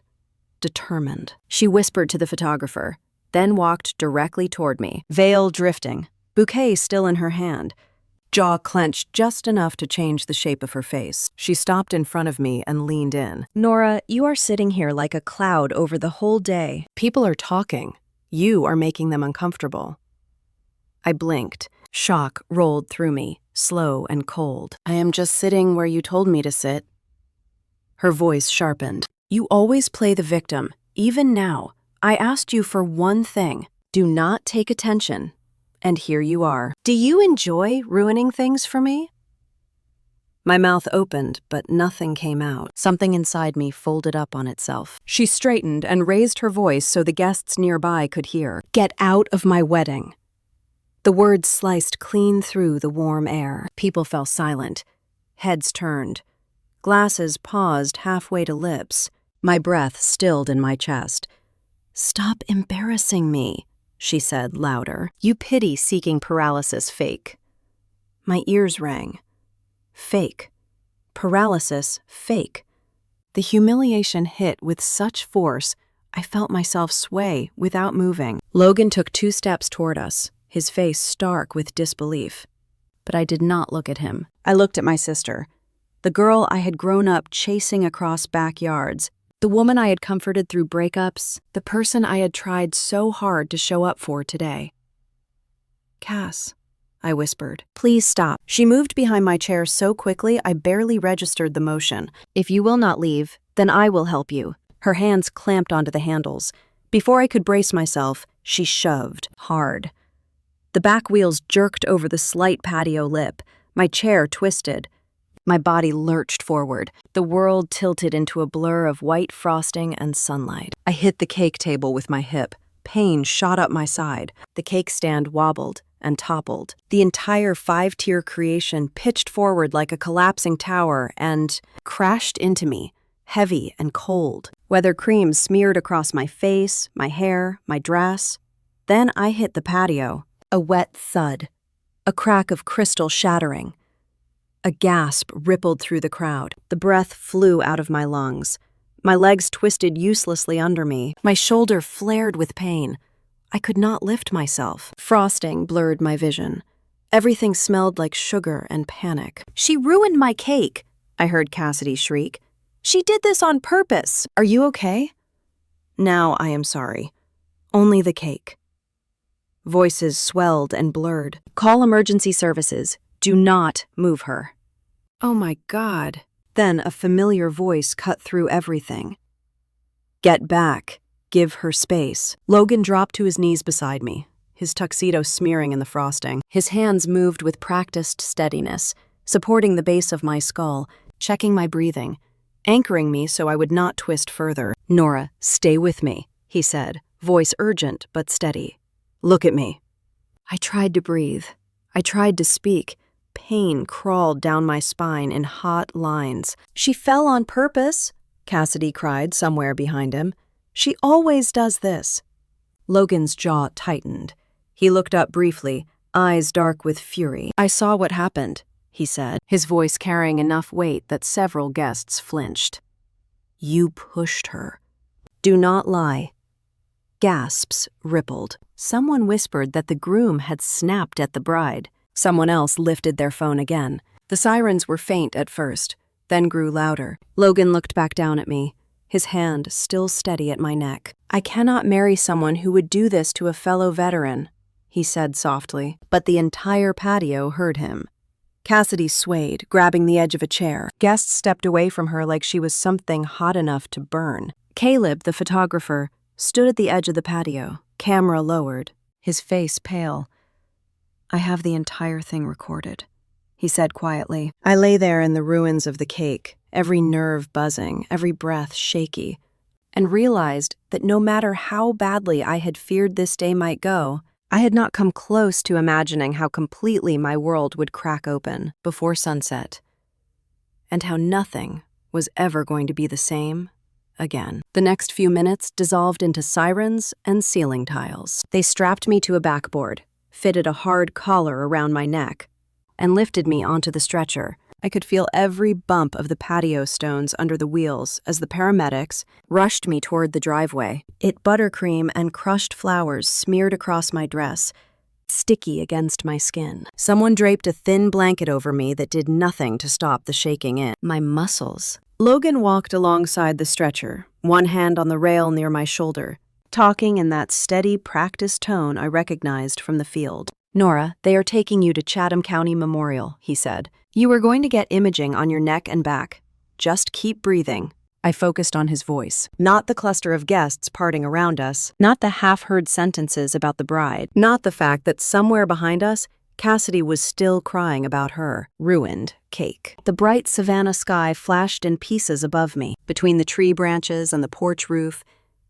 Determined. She whispered to the photographer, then walked directly toward me, veil drifting, bouquet still in her hand. Jaw clenched just enough to change the shape of her face. She stopped in front of me and leaned in. "Nora, you are sitting here like a cloud over the whole day. People are talking. You are making them uncomfortable. I blinked. Shock rolled through me, slow and cold. I am just sitting where you told me to sit. Her voice sharpened. You always play the victim, even now. I asked you for one thing. Do not take attention. And here you are. Do you enjoy ruining things for me? My mouth opened, but nothing came out. Something inside me folded up on itself. She straightened and raised her voice so the guests nearby could hear. Get out of my wedding. The words sliced clean through the warm air. People fell silent. Heads turned. Glasses paused halfway to lips. My breath stilled in my chest. Stop embarrassing me, she said louder. You pity-seeking paralysis fake. My ears rang. Fake. Paralysis fake. The humiliation hit with such force, I felt myself sway without moving. Logan took 2 steps toward us, his face stark with disbelief. But I did not look at him. I looked at my sister, the girl I had grown up chasing across backyards, the woman I had comforted through breakups, the person I had tried so hard to show up for today. Cass, I whispered. Please stop. She moved behind my chair so quickly I barely registered the motion. If you will not leave, then I will help you. Her hands clamped onto the handles. Before I could brace myself, she shoved, hard. The back wheels jerked over the slight patio lip. My chair twisted. My body lurched forward. The world tilted into a blur of white frosting and sunlight. I hit the cake table with my hip. Pain shot up my side. The cake stand wobbled and toppled. The entire 5-tier creation pitched forward like a collapsing tower and crashed into me, heavy and cold. Whether cream smeared across my face, my hair, my dress. Then I hit the patio. A wet thud. A crack of crystal shattering. A gasp rippled through the crowd. The breath flew out of my lungs. My legs twisted uselessly under me. My shoulder flared with pain. I could not lift myself. Frosting blurred my vision. Everything smelled like sugar and panic. She ruined my cake, I heard Cassidy shriek. She did this on purpose. Are you okay? Now I am sorry. Only the cake. Voices swelled and blurred. Call emergency services. Do not move her. Oh my God. Then a familiar voice cut through everything. Get back. Give her space. Logan dropped to his knees beside me, his tuxedo smearing in the frosting. His hands moved with practiced steadiness, supporting the base of my skull, checking my breathing, anchoring me so I would not twist further. Nora, stay with me, he said, voice urgent but steady. Look at me. I tried to breathe. I tried to speak. Pain crawled down my spine in hot lines. She fell on purpose, Cassidy cried somewhere behind him. She always does this. Logan's jaw tightened. He looked up briefly, eyes dark with fury. I saw what happened, he said, his voice carrying enough weight that several guests flinched. You pushed her. Do not lie. Gasps rippled. Someone whispered that the groom had snapped at the bride. Someone else lifted their phone again. The sirens were faint at first, then grew louder. Logan looked back down at me, his hand still steady at my neck. I cannot marry someone who would do this to a fellow veteran, he said softly, but the entire patio heard him. Cassidy swayed, grabbing the edge of a chair. Guests stepped away from her like she was something hot enough to burn. Caleb, the photographer, stood at the edge of the patio, camera lowered, his face pale. I have the entire thing recorded, he said quietly. I lay there in the ruins of the cake, every nerve buzzing, every breath shaky, and realized that no matter how badly I had feared this day might go, I had not come close to imagining how completely my world would crack open before sunset, and how nothing was ever going to be the same again. The next few minutes dissolved into sirens and ceiling tiles. They strapped me to a backboard, fitted a hard collar around my neck, and lifted me onto the stretcher. I could feel every bump of the patio stones under the wheels as the paramedics rushed me toward the driveway. Buttercream and crushed flowers smeared across my dress, sticky against my skin. Someone draped a thin blanket over me that did nothing to stop the shaking in. My muscles. Logan walked alongside the stretcher, one hand on the rail near my shoulder, talking in that steady, practiced tone I recognized from the field. "Nora, they are taking you to Chatham County Memorial," he said. "You are going to get imaging on your neck and back. Just keep breathing." I focused on his voice, not the cluster of guests parting around us, not the half-heard sentences about the bride, not the fact that somewhere behind us, Cassidy was still crying about her ruined cake. The bright Savannah sky flashed in pieces above me, between the tree branches and the porch roof,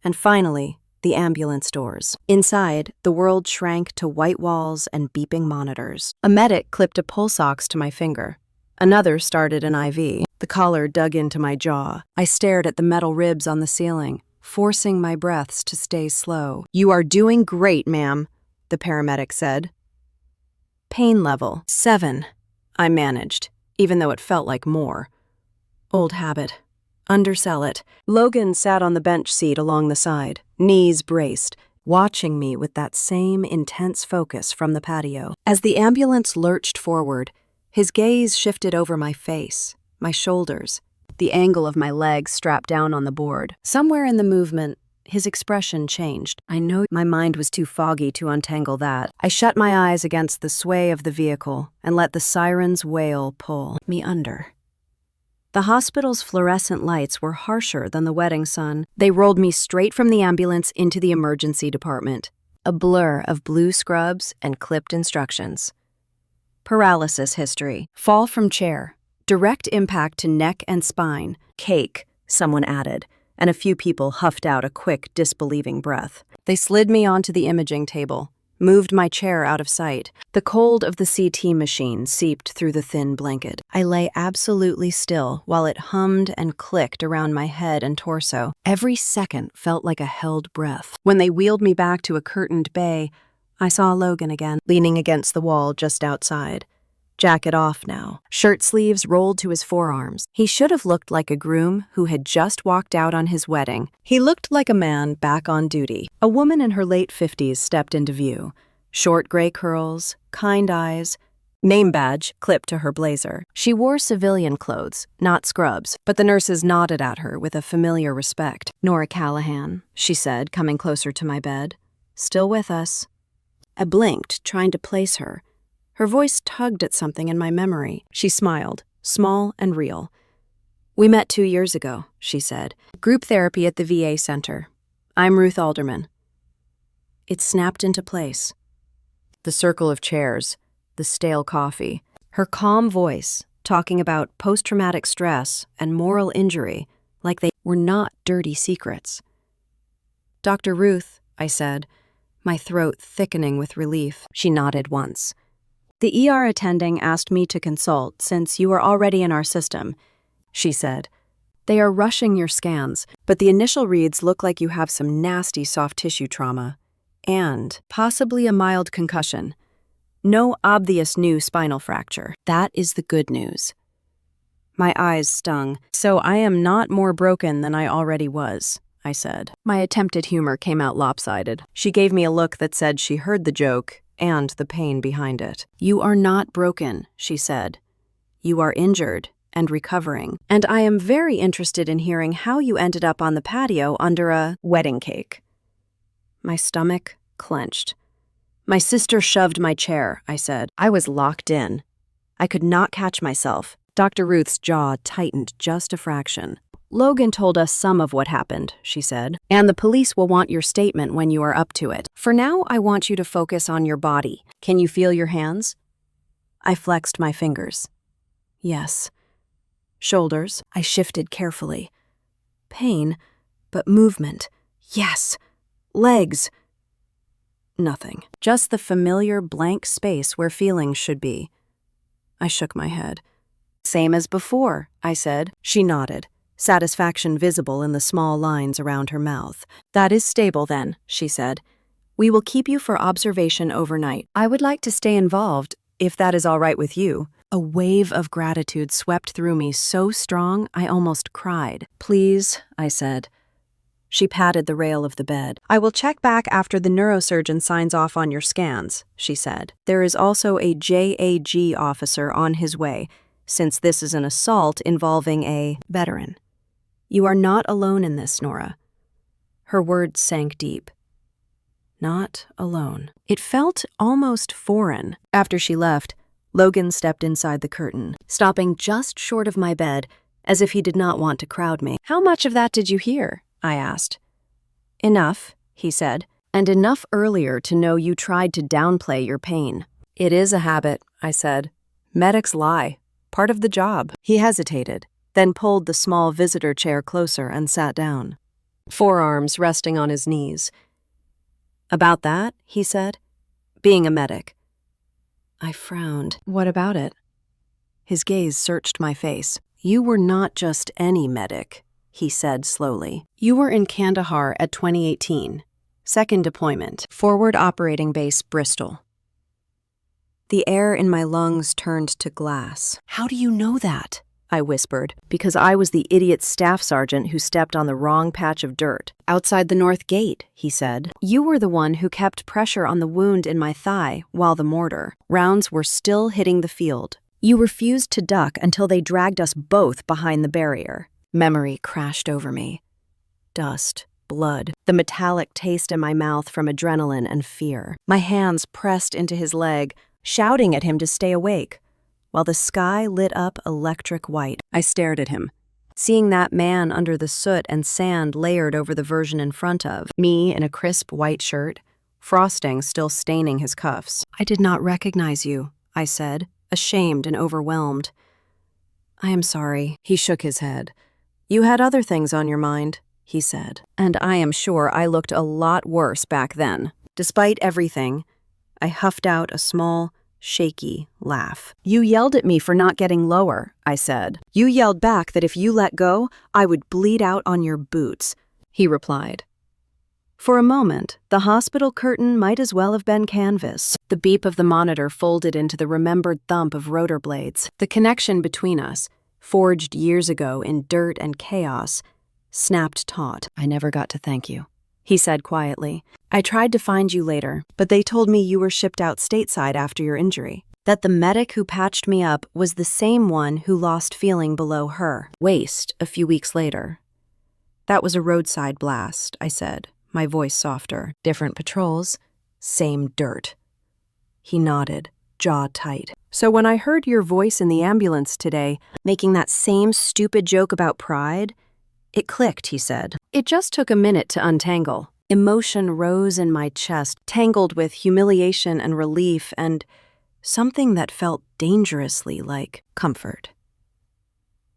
and finally, the ambulance doors. Inside, the world shrank to white walls and beeping monitors. A medic clipped a pulse ox to my finger. Another started an IV. The collar dug into my jaw. I stared at the metal ribs on the ceiling, forcing my breaths to stay slow. "You are doing great, ma'am," the paramedic said. "Pain level 7, I managed, even though it felt like more. Old habit. Undersell it. Logan sat on the bench seat along the side, knees braced, watching me with that same intense focus from the patio. As the ambulance lurched forward, his gaze shifted over my face, my shoulders, the angle of my legs strapped down on the board. Somewhere in the movement, his expression changed. I know my mind was too foggy to untangle that. I shut my eyes against the sway of the vehicle and let the siren's wail pull me under. The hospital's fluorescent lights were harsher than the wedding sun. They rolled me straight from the ambulance into the emergency department, a blur of blue scrubs and clipped instructions. Paralysis history, fall from chair, direct impact to neck and spine, cake, someone added, and a few people huffed out a quick, disbelieving breath. They slid me onto the imaging table, moved my chair out of sight. The cold of the CT machine seeped through the thin blanket. I lay absolutely still while it hummed and clicked around my head and torso. Every second felt like a held breath. When they wheeled me back to a curtained bay, I saw Logan again, leaning against the wall just outside. Jacket off now, shirt sleeves rolled to his forearms. He should have looked like a groom who had just walked out on his wedding. He looked like a man back on duty. A woman in her late 50s stepped into view. Short gray curls, kind eyes, name badge clipped to her blazer. She wore civilian clothes, not scrubs, but the nurses nodded at her with a familiar respect. "Nora Callahan," she said, coming closer to my bed. "Still with us." I blinked, trying to place her. Her voice tugged at something in my memory. She smiled, small and real. "We met 2 years ago," she said. "Group therapy at the VA center. I'm Ruth Alderman." It snapped into place. The circle of chairs, the stale coffee, her calm voice talking about post-traumatic stress and moral injury like they were not dirty secrets. "Dr. Ruth," I said, my throat thickening with relief. She nodded once. "The ER attending asked me to consult since you are already in our system," she said. "They are rushing your scans, but the initial reads look like you have some nasty soft tissue trauma and possibly a mild concussion. No obvious new spinal fracture. That is the good news." My eyes stung. "So I am not more broken than I already was," I said. My attempted humor came out lopsided. She gave me a look that said she heard the joke and the pain behind it. "You are not broken," she said. "You are injured and recovering, and I am very interested in hearing how you ended up on the patio under a wedding cake." My stomach clenched. "My sister shoved my chair," I said. I was locked in. I could not catch myself. Dr. Ruth's jaw tightened just a fraction. "Logan told us some of what happened," she said, "and the police will want your statement when you are up to it. For now, I want you to focus on your body. Can you feel your hands?" I flexed my fingers. Yes. Shoulders, I shifted carefully. Pain, but movement. Yes. Legs. Nothing. Just the familiar blank space where feelings should be. I shook my head. "Same as before," I said. She nodded, satisfaction visible in the small lines around her mouth. "That is stable then," she said. "We will keep you for observation overnight. I would like to stay involved, if that is all right with you." A wave of gratitude swept through me so strong I almost cried. "Please," I said. She patted the rail of the bed. "I will check back after the neurosurgeon signs off on your scans," she said. "There is also a JAG officer on his way, since this is an assault involving a veteran. You are not alone in this, Nora." Her words sank deep. Not alone. It felt almost foreign. After she left, Logan stepped inside the curtain, stopping just short of my bed, as if he did not want to crowd me. "How much of that did you hear?" I asked. "Enough," he said, "and enough earlier to know you tried to downplay your pain." "It is a habit," I said. "Medics lie. Part of the job." He hesitated, then pulled the small visitor chair closer and sat down, forearms resting on his knees. "About that," he said, "being a medic." I frowned. "What about it?" His gaze searched my face. "You were not just any medic," he said slowly. "You were in Kandahar at 2018. Second deployment. Forward Operating Base, Bristol." The air in my lungs turned to glass. "How do you know that?" I whispered. "Because I was the idiot staff sergeant who stepped on the wrong patch of dirt. Outside the north gate," he said. "You were the one who kept pressure on the wound in my thigh while the mortar rounds were still hitting the field. You refused to duck until they dragged us both behind the barrier." Memory crashed over me. Dust, blood, the metallic taste in my mouth from adrenaline and fear. My hands pressed into his leg, shouting at him to stay awake, while the sky lit up electric white. I stared at him, seeing that man under the soot and sand layered over the version in front of me in a crisp white shirt, frosting still staining his cuffs. "I did not recognize you," I said, ashamed and overwhelmed. "I am sorry." He shook his head. "You had other things on your mind," he said, "and I am sure I looked a lot worse back then." Despite everything, I huffed out a small, shaky laugh. "You yelled at me for not getting lower," I said. "You yelled back that if you let go, I would bleed out on your boots," he replied. For a moment, the hospital curtain might as well have been canvas. The beep of the monitor folded into the remembered thump of rotor blades. The connection between us, forged years ago in dirt and chaos, snapped taut. "I never got to thank you," he said quietly. "I tried to find you later, but they told me you were shipped out stateside after your injury. That the medic who patched me up was the same one who lost feeling below her waist a few weeks later." "That was a roadside blast," I said, my voice softer. "Different patrols, same dirt." He nodded, jaw tight. "So when I heard your voice in the ambulance today, making that same stupid joke about pride, it clicked," he said. "It just took a minute to untangle. Emotion rose in my chest, tangled with humiliation and relief and something that felt dangerously like comfort."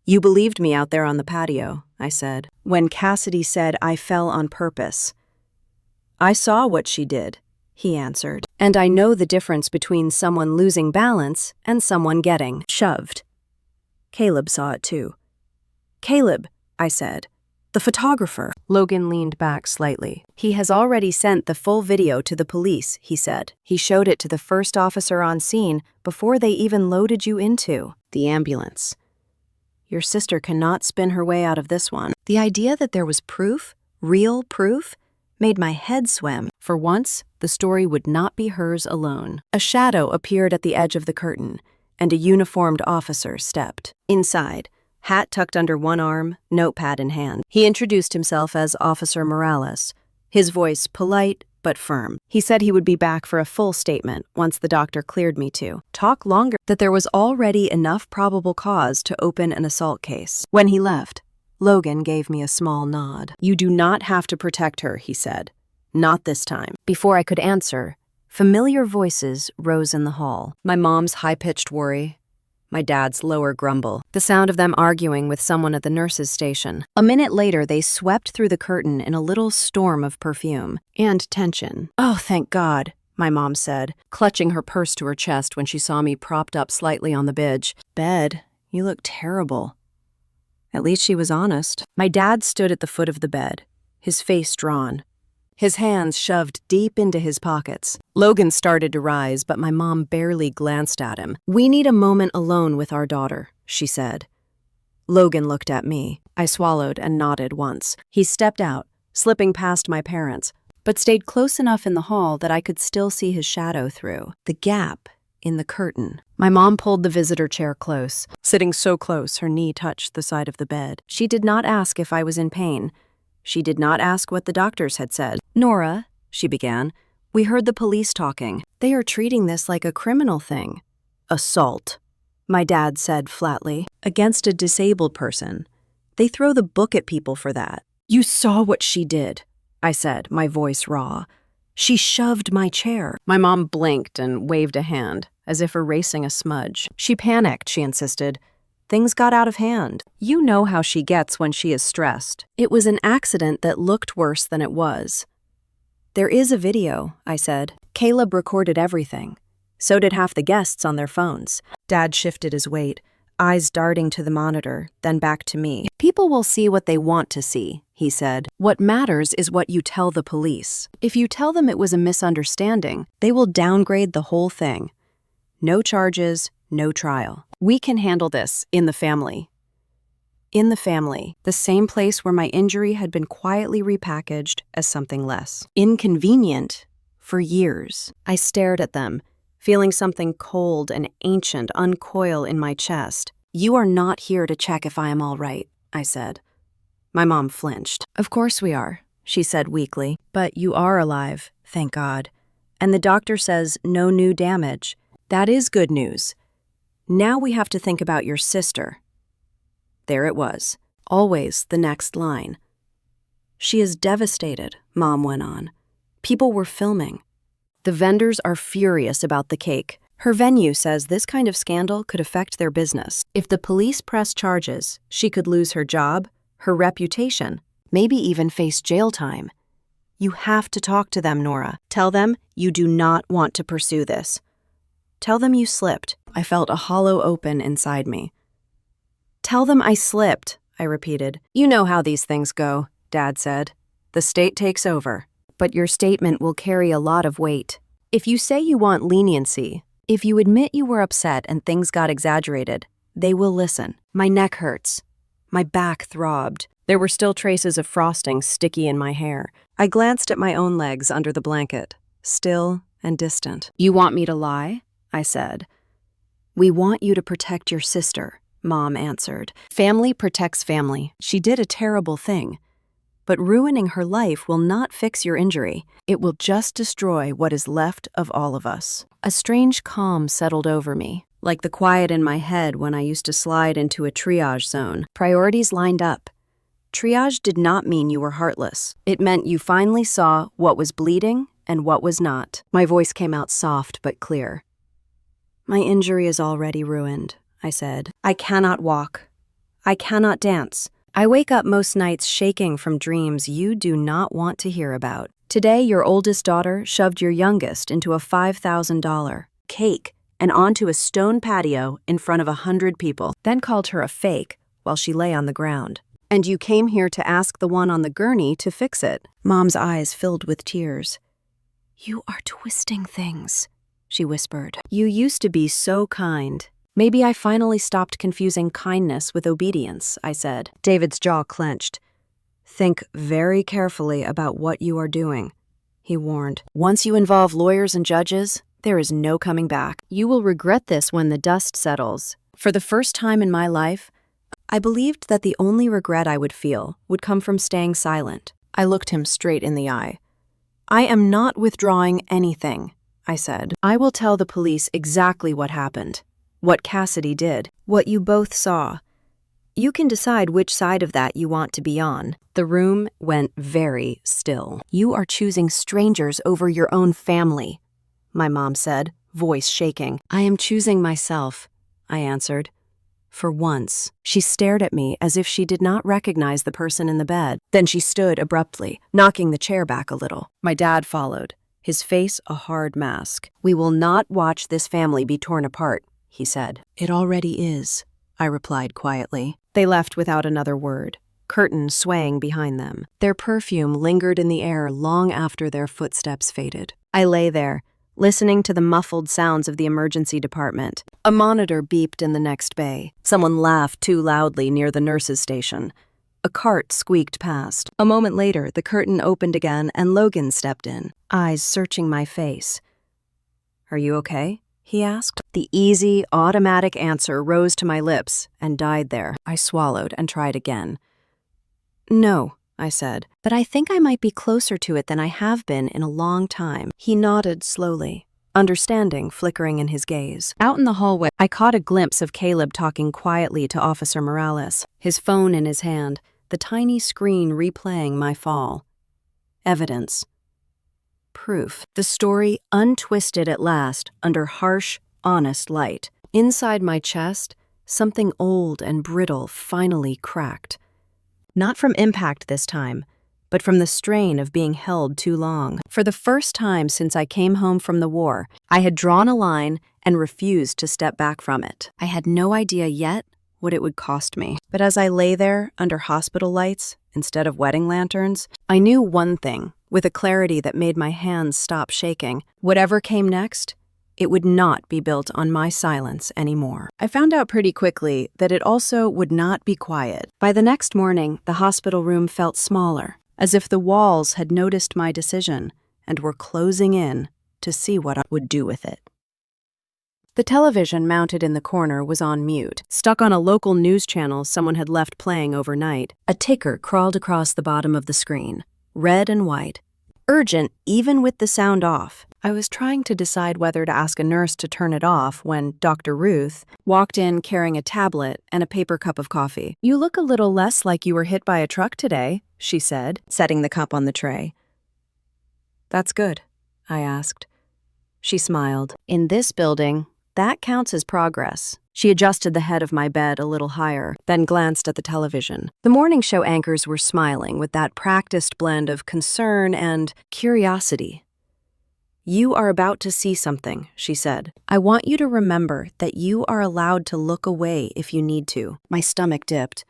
"You believed me out there on the patio," I said, "when Cassidy said I fell on purpose." "I saw what she did," he answered, "and I know the difference between someone losing balance and someone getting shoved." Caleb saw it too. "Caleb," I said, "the photographer." Logan leaned back slightly. "He has already sent the full video to the police," he said. "He showed it to the first officer on scene before they even loaded you into the ambulance. Your sister cannot spin her way out of this one." The idea that there was proof, real proof, made my head swim. For once, the story would not be hers alone. A shadow appeared at the edge of the curtain, and a uniformed officer stepped. Inside, hat tucked under one arm, notepad in hand, he introduced himself as Officer Morales, his voice polite but firm. He said he would be back for a full statement once the doctor cleared me to talk longer, that there was already enough probable cause to open an assault case. When he left, Logan gave me a small nod. "You do not have to protect her," he said. "Not this time." Before I could answer, familiar voices rose in the hall. My mom's high-pitched worry, my dad's lower grumble, the sound of them arguing with someone at the nurse's station. A minute later, they swept through the curtain in a little storm of perfume and tension. "Oh, thank God," my mom said, clutching her purse to her chest when she saw me propped up slightly on the bed. "You look terrible." At least she was honest. My dad stood at the foot of the bed, his face drawn, his hands shoved deep into his pockets. Logan started to rise, but my mom barely glanced at him. "We need a moment alone with our daughter," she said. Logan looked at me. I swallowed and nodded once. He stepped out, slipping past my parents, but stayed close enough in the hall that I could still see his shadow through the gap in the curtain. My mom pulled the visitor chair close, sitting so close her knee touched the side of the bed. She did not ask if I was in pain, She did not ask what the doctors had said. "Nora," she began, "we heard the police talking. They are treating this like a criminal thing." "Assault," my dad said flatly. "Against a disabled person. They throw the book at people for that." "You saw what she did," I said, my voice raw. "She shoved my chair." My mom blinked and waved a hand, as if erasing a smudge. "She panicked," she insisted. "Things got out of hand. You know how she gets when she is stressed." It was an accident that looked worse than it was. "There is a video," I said. "Caleb recorded everything. So did half the guests on their phones." Dad shifted his weight, eyes darting to the monitor, then back to me. "People will see what they want to see," he said. "What matters is what you tell the police. If you tell them it was a misunderstanding, they will downgrade the whole thing. No charges, no trial. We can handle this in the family." In the family, the same place where my injury had been quietly repackaged as something less. Inconvenient for years. I stared at them, feeling something cold and ancient uncoil in my chest. "You are not here to check if I am all right," I said. My mom flinched. "Of course we are," she said weakly. "But you are alive, thank God. And the doctor says no new damage. That is good news. Now we have to think about your sister." There it was, always the next line. "She is devastated," Mom went on. "People were filming. The vendors are furious about the cake. Her venue says this kind of scandal could affect their business. If the police press charges, she could lose her job, her reputation, maybe even face jail time. You have to talk to them, Nora. Tell them you do not want to pursue this. Tell them you slipped." I felt a hollow open inside me. "Tell them I slipped," I repeated. "You know how these things go," Dad said. "The state takes over. But your statement will carry a lot of weight. If you say you want leniency, if you admit you were upset and things got exaggerated, they will listen." My neck hurts. My back throbbed. There were still traces of frosting sticky in my hair. I glanced at my own legs under the blanket, still and distant. "You want me to lie?" I said. "We want you to protect your sister," Mom answered. "Family protects family. She did a terrible thing. But ruining her life will not fix your injury. It will just destroy what is left of all of us." A strange calm settled over me, like the quiet in my head when I used to slide into a triage zone. Priorities lined up. Triage did not mean you were heartless. It meant you finally saw what was bleeding and what was not. My voice came out soft but clear. "My injury is already ruined," I said. "I cannot walk. I cannot dance. I wake up most nights shaking from dreams you do not want to hear about. Today, your oldest daughter shoved your youngest into a $5,000 cake and onto a stone patio in front of 100 people, then called her a fake while she lay on the ground. And you came here to ask the one on the gurney to fix it." Mom's eyes filled with tears. "You are twisting things," she whispered. "You used to be so kind. Maybe I finally stopped confusing kindness with obedience," I said. David's jaw clenched. "Think very carefully about what you are doing," he warned. "Once you involve lawyers and judges, there is no coming back. You will regret this when the dust settles." For the first time in my life, I believed that the only regret I would feel would come from staying silent. I looked him straight in the eye. "I am not withdrawing anything," I said. "I will tell the police exactly what happened. What Cassidy did, what you both saw. You can decide which side of that you want to be on." The room went very still. "You are choosing strangers over your own family," my mom said, voice shaking. "I am choosing myself," I answered. For once, she stared at me as if she did not recognize the person in the bed. Then she stood abruptly, knocking the chair back a little. My dad followed, his face a hard mask. "We will not watch this family be torn apart," he said. "It already is," I replied quietly. They left without another word, curtains swaying behind them. Their perfume lingered in the air long after their footsteps faded. I lay there, listening to the muffled sounds of the emergency department. A monitor beeped in the next bay. Someone laughed too loudly near the nurse's station. A cart squeaked past. A moment later, the curtain opened again and Logan stepped in, eyes searching my face. "Are you okay?" he asked. The easy, automatic answer rose to my lips and died there. I swallowed and tried again. "No," I said, but I think I might be closer to it than I have been in a long time. He nodded slowly, understanding flickering in his gaze. Out in the hallway, I caught a glimpse of Caleb talking quietly to Officer Morales, his phone in his hand, the tiny screen replaying my fall. Evidence. Proof. The story untwisted at last under harsh, honest light. Inside my chest, something old and brittle finally cracked. Not from impact this time, but from the strain of being held too long. For the first time since I came home from the war, I had drawn a line and refused to step back from it. I had no idea yet what it would cost me. But as I lay there under hospital lights instead of wedding lanterns, I knew one thing, with a clarity that made my hands stop shaking. Whatever came next, it would not be built on my silence anymore. I found out pretty quickly that it also would not be quiet. By the next morning, the hospital room felt smaller, as if the walls had noticed my decision and were closing in to see what I would do with it. The television mounted in the corner was on mute, stuck on a local news channel someone had left playing overnight. A ticker crawled across the bottom of the screen, red and white. Urgent, even with the sound off. I was trying to decide whether to ask a nurse to turn it off when Dr. Ruth walked in carrying a tablet and a paper cup of coffee. "You look a little less like you were hit by a truck today," she said, setting the cup on the tray. "That's good," I asked. She smiled. "In this building, that counts as progress." She adjusted the head of my bed a little higher, then glanced at the television. The morning show anchors were smiling with that practiced blend of concern and curiosity. "You are about to see something," she said. "I want you to remember that you are allowed to look away if you need to." My stomach dipped.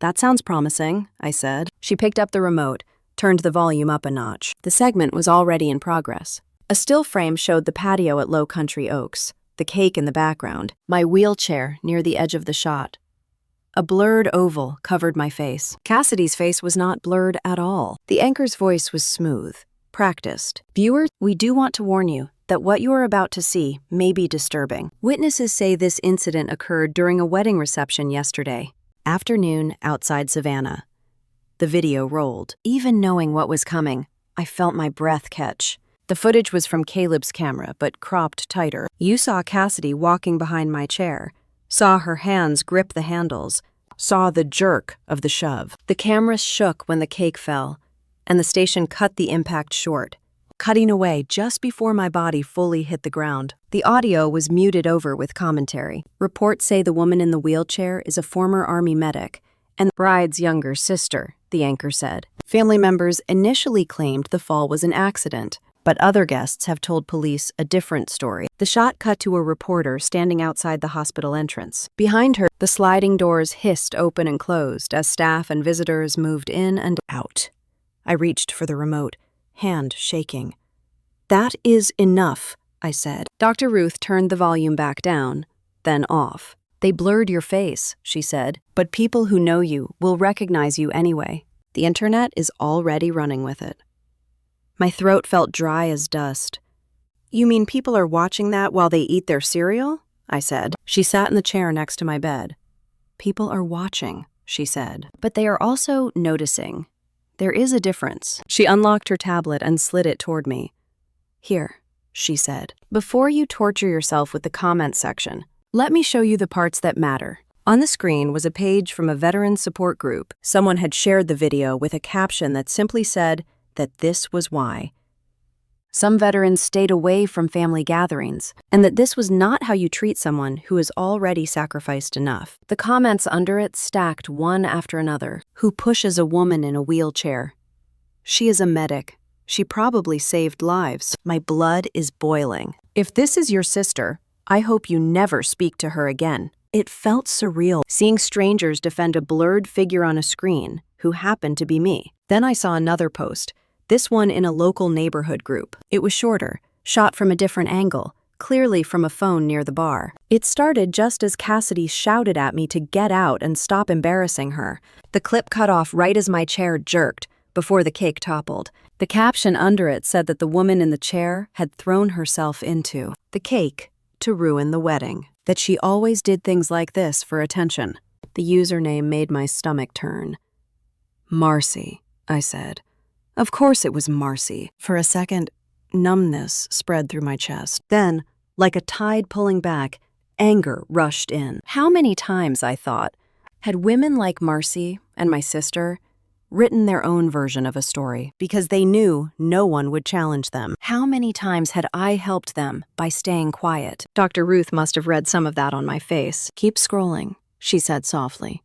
"That sounds promising," I said. She picked up the remote, turned the volume up a notch. The segment was already in progress. A still frame showed the patio at Low Country Oaks, the cake in the background, my wheelchair near the edge of the shot. A blurred oval covered my face. Cassidy's face was not blurred at all. The anchor's voice was smooth, practiced. "Viewers, we do want to warn you that what you are about to see may be disturbing. Witnesses say this incident occurred during a wedding reception yesterday afternoon outside Savannah." The video rolled. Even knowing what was coming, I felt my breath catch. The footage was from Caleb's camera, but cropped tighter. You saw Cassidy walking behind my chair, saw her hands grip the handles, saw the jerk of the shove. The camera shook when the cake fell, and the station cut the impact short, cutting away just before my body fully hit the ground. The audio was muted over with commentary. Reports say the woman in the wheelchair is a former Army medic and the bride's younger sister, the anchor said. Family members initially claimed the fall was an accident, but other guests have told police a different story. The shot cut to a reporter standing outside the hospital entrance. Behind her, the sliding doors hissed open and closed as staff and visitors moved in and out. I reached for the remote, hand shaking. "That is enough," I said. Dr. Ruth turned the volume back down, then off. "They blurred your face," she said, "but people who know you will recognize you anyway. The internet is already running with it." My throat felt dry as dust. "You mean people are watching that while they eat their cereal?" I said. She sat in the chair next to my bed. "People are watching," she said, "but they are also noticing. There is a difference." She unlocked her tablet and slid it toward me. "Here," she said. "Before you torture yourself with the comments section, let me show you the parts that matter." On the screen was a page from a veteran support group. Someone had shared the video with a caption that simply said that this was why. Some veterans stayed away from family gatherings, and that this was not how you treat someone who has already sacrificed enough. The comments under it stacked one after another. "Who pushes a woman in a wheelchair? She is a medic. She probably saved lives. My blood is boiling. If this is your sister, I hope you never speak to her again." It felt surreal, seeing strangers defend a blurred figure on a screen who happened to be me. Then I saw another post, this one in a local neighborhood group. It was shorter, shot from a different angle, clearly from a phone near the bar. It started just as Cassidy shouted at me to get out and stop embarrassing her. The clip cut off right as my chair jerked, before the cake toppled. The caption under it said that the woman in the chair had thrown herself into the cake to ruin the wedding, that she always did things like this for attention. The username made my stomach turn. Marcy. I said. Of course it was Marcy. For a second, numbness spread through my chest. Then, like a tide pulling back, anger rushed in. How many times, I thought, had women like Marcy and my sister written their own version of a story because they knew no one would challenge them? How many times had I helped them by staying quiet? Dr. Ruth must have read some of that on my face. Keep scrolling, she said softly.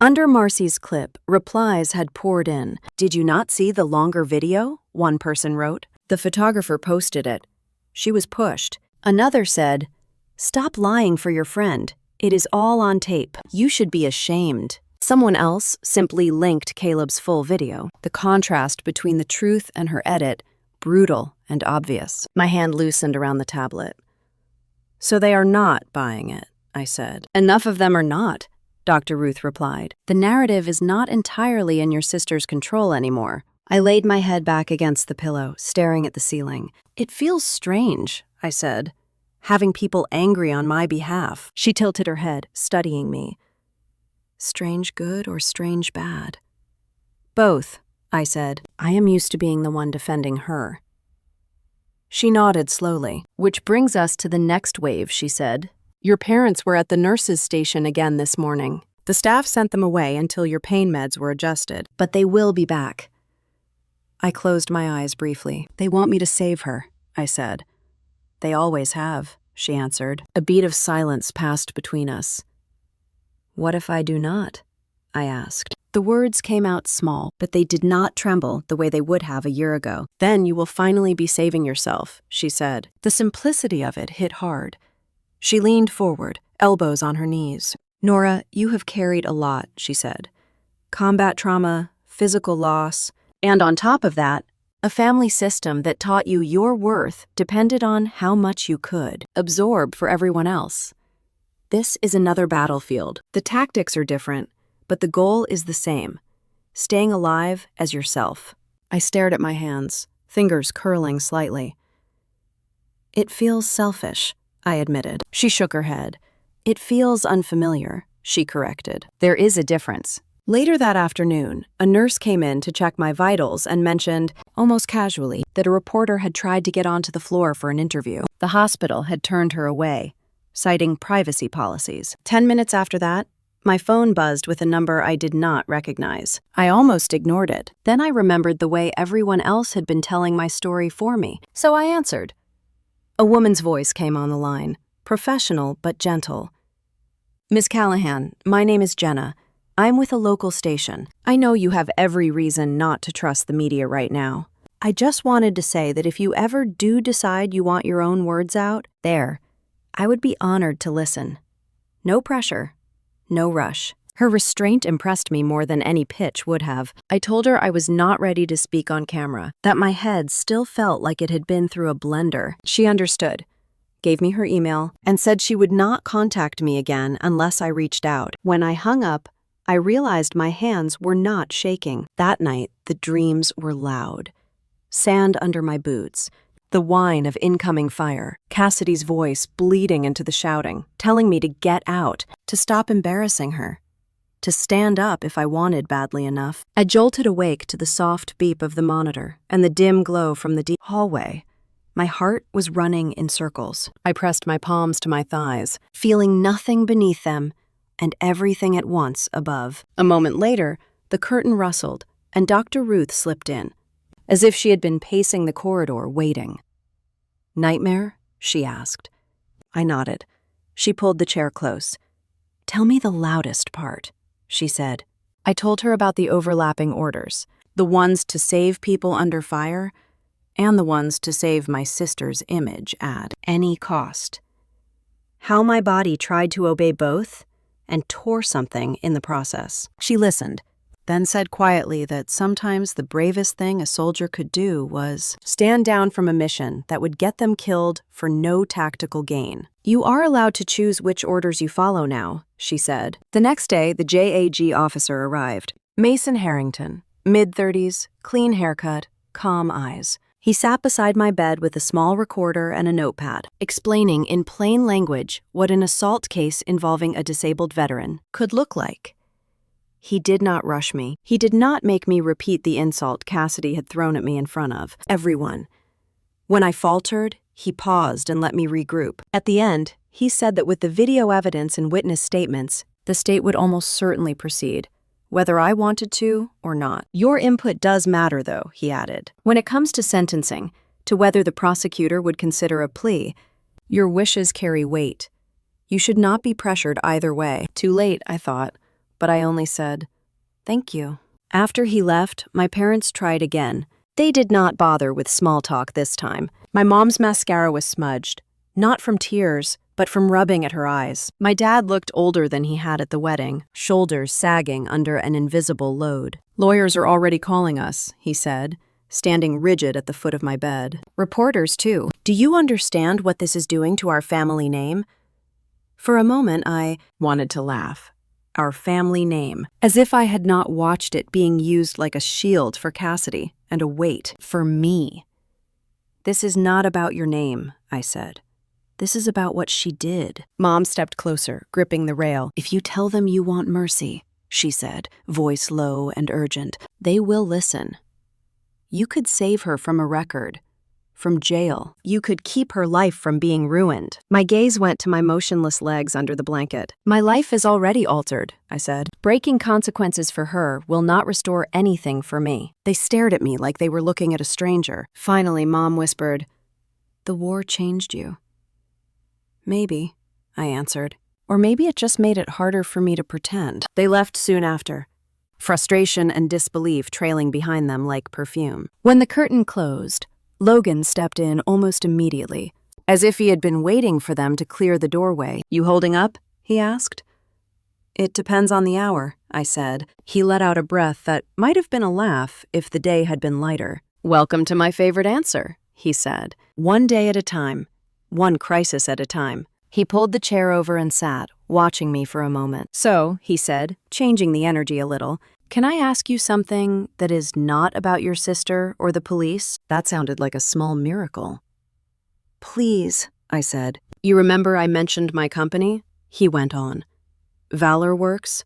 Under Marcy's clip, replies had poured in. Did you not see the longer video? One person wrote. The photographer posted it. She was pushed. Another said, stop lying for your friend. It is all on tape. You should be ashamed. Someone else simply linked Caleb's full video. The contrast between the truth and her edit, brutal and obvious. My hand loosened around the tablet. So they are not buying it, I said. Enough of them are not, Dr. Ruth replied. The narrative is not entirely in your sister's control anymore. I laid my head back against the pillow, staring at the ceiling. It feels strange, I said, having people angry on my behalf. She tilted her head, studying me. Strange good or strange bad? Both, I said. I am used to being the one defending her. She nodded slowly. Which brings us to the next wave, she said. Your parents were at the nurse's station again this morning. The staff sent them away until your pain meds were adjusted, but they will be back. I closed my eyes briefly. They want me to save her, I said. They always have, she answered. A beat of silence passed between us. What if I do not? I asked. The words came out small, but they did not tremble the way they would have a year ago. Then you will finally be saving yourself, she said. The simplicity of it hit hard. She leaned forward, elbows on her knees. Nora, you have carried a lot, she said. Combat trauma, physical loss, and on top of that, a family system that taught you your worth depended on how much you could absorb for everyone else. This is another battlefield. The tactics are different, but the goal is the same. Staying alive as yourself. I stared at my hands, fingers curling slightly. It feels selfish, I admitted. She shook her head. It feels unfamiliar, she corrected. There is a difference. Later that afternoon, a nurse came in to check my vitals and mentioned, almost casually, that a reporter had tried to get onto the floor for an interview. The hospital had turned her away, citing privacy policies. 10 minutes after that, my phone buzzed with a number I did not recognize. I almost ignored it. Then I remembered the way everyone else had been telling my story for me, so I answered. A woman's voice came on the line, professional but gentle. Ms. Callahan, my name is Jenna. I'm with a local station. I know you have every reason not to trust the media right now. I just wanted to say that if you ever do decide you want your own words out, I would be honored to listen. No pressure, no rush. Her restraint impressed me more than any pitch would have. I told her I was not ready to speak on camera, that my head still felt like it had been through a blender. She understood, gave me her email, and said she would not contact me again unless I reached out. When I hung up, I realized my hands were not shaking. That night, the dreams were loud. Sand under my boots, the whine of incoming fire, Cassidy's voice bleeding into the shouting, telling me to get out, to stop embarrassing her, to stand up if I wanted badly enough. I jolted awake to the soft beep of the monitor and the dim glow from the deep hallway. My heart was running in circles. I pressed my palms to my thighs, feeling nothing beneath them and everything at once above. A moment later, the curtain rustled and Dr. Ruth slipped in, as if she had been pacing the corridor waiting. Nightmare? She asked. I nodded. She pulled the chair close. Tell me the loudest part, she said. I told her about the overlapping orders, the ones to save people under fire and the ones to save my sister's image at any cost. How my body tried to obey both and tore something in the process. She listened, then said quietly that sometimes the bravest thing a soldier could do was stand down from a mission that would get them killed for no tactical gain. You are allowed to choose which orders you follow now, she said. The next day, the JAG officer arrived. Mason Harrington, mid-30s, clean haircut, calm eyes. He sat beside my bed with a small recorder and a notepad, explaining in plain language what an assault case involving a disabled veteran could look like. He did not rush me. He did not make me repeat the insult Cassidy had thrown at me in front of everyone. When I faltered, he paused and let me regroup. At the end, he said that with the video evidence and witness statements, the state would almost certainly proceed, whether I wanted to or not. Your input does matter, though, he added. When it comes to sentencing, to whether the prosecutor would consider a plea, your wishes carry weight. You should not be pressured either way. Too late, I thought, but I only said, "Thank you." After he left, my parents tried again. They did not bother with small talk this time. My mom's mascara was smudged, not from tears, but from rubbing at her eyes. My dad looked older than he had at the wedding, shoulders sagging under an invisible load. "Lawyers are already calling us," he said, standing rigid at the foot of my bed. "Reporters, too. Do you understand what this is doing to our family name?" For a moment, I wanted to laugh. Our family name. As if I had not watched it being used like a shield for Cassidy and a weight for me. "This is not about your name," I said. "This is about what she did." Mom stepped closer, gripping the rail. "If you tell them you want mercy," she said, voice low and urgent, "they will listen. You could save her from a record, from jail. You could keep her life from being ruined." My gaze went to my motionless legs under the blanket. "My life is already altered," I said. "Breaking consequences for her will not restore anything for me." They stared at me like they were looking at a stranger. Finally, Mom whispered, "The war changed you." "Maybe," I answered. "Or maybe it just made it harder for me to pretend." They left soon after, frustration and disbelief trailing behind them like perfume. When the curtain closed, Logan stepped in almost immediately, as if he had been waiting for them to clear the doorway. "You holding up?" he asked. "It depends on the hour," I said. He let out a breath that might have been a laugh if the day had been lighter. "Welcome to my favorite answer," he said. "One day at a time, one crisis at a time." He pulled the chair over and sat, watching me for a moment. "So," he said, changing the energy a little, "can I ask you something that is not about your sister or the police?" That sounded like a small miracle. "Please," I said. "You remember I mentioned my company?" He went on. "Valor Works?"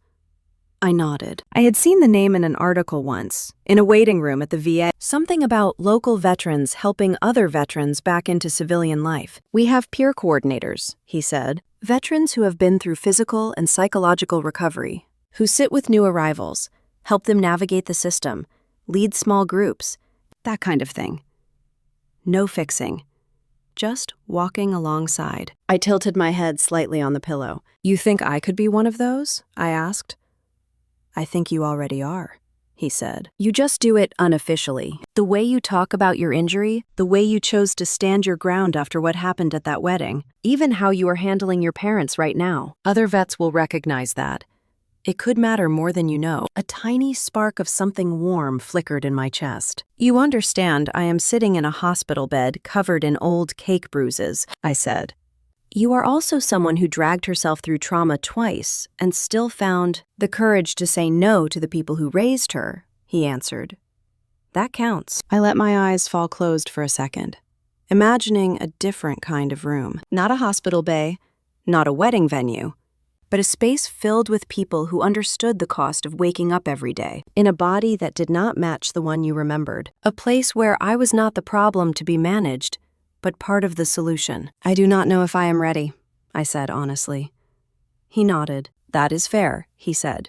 I nodded. I had seen the name in an article once, in a waiting room at the VA. Something about local veterans helping other veterans back into civilian life. "We have peer coordinators," he said. "Veterans who have been through physical and psychological recovery, who sit with new arrivals, help them navigate the system, lead small groups, that kind of thing. No fixing. Just walking alongside." I tilted my head slightly on the pillow. "You think I could be one of those?" I asked. "I think you already are," he said. "You just do it unofficially. The way you talk about your injury, the way you chose to stand your ground after what happened at that wedding, even how you are handling your parents right now. Other vets will recognize that. It could matter more than you know." A tiny spark of something warm flickered in my chest. "You understand I am sitting in a hospital bed covered in old cake bruises," I said. "You are also someone who dragged herself through trauma twice and still found the courage to say no to the people who raised her," he answered. "That counts." I let my eyes fall closed for a second, imagining a different kind of room. Not a hospital bay, not a wedding venue, but a space filled with people who understood the cost of waking up every day, in a body that did not match the one you remembered. A place where I was not the problem to be managed, but part of the solution. "I do not know if I am ready," I said honestly. He nodded. "That is fair," he said.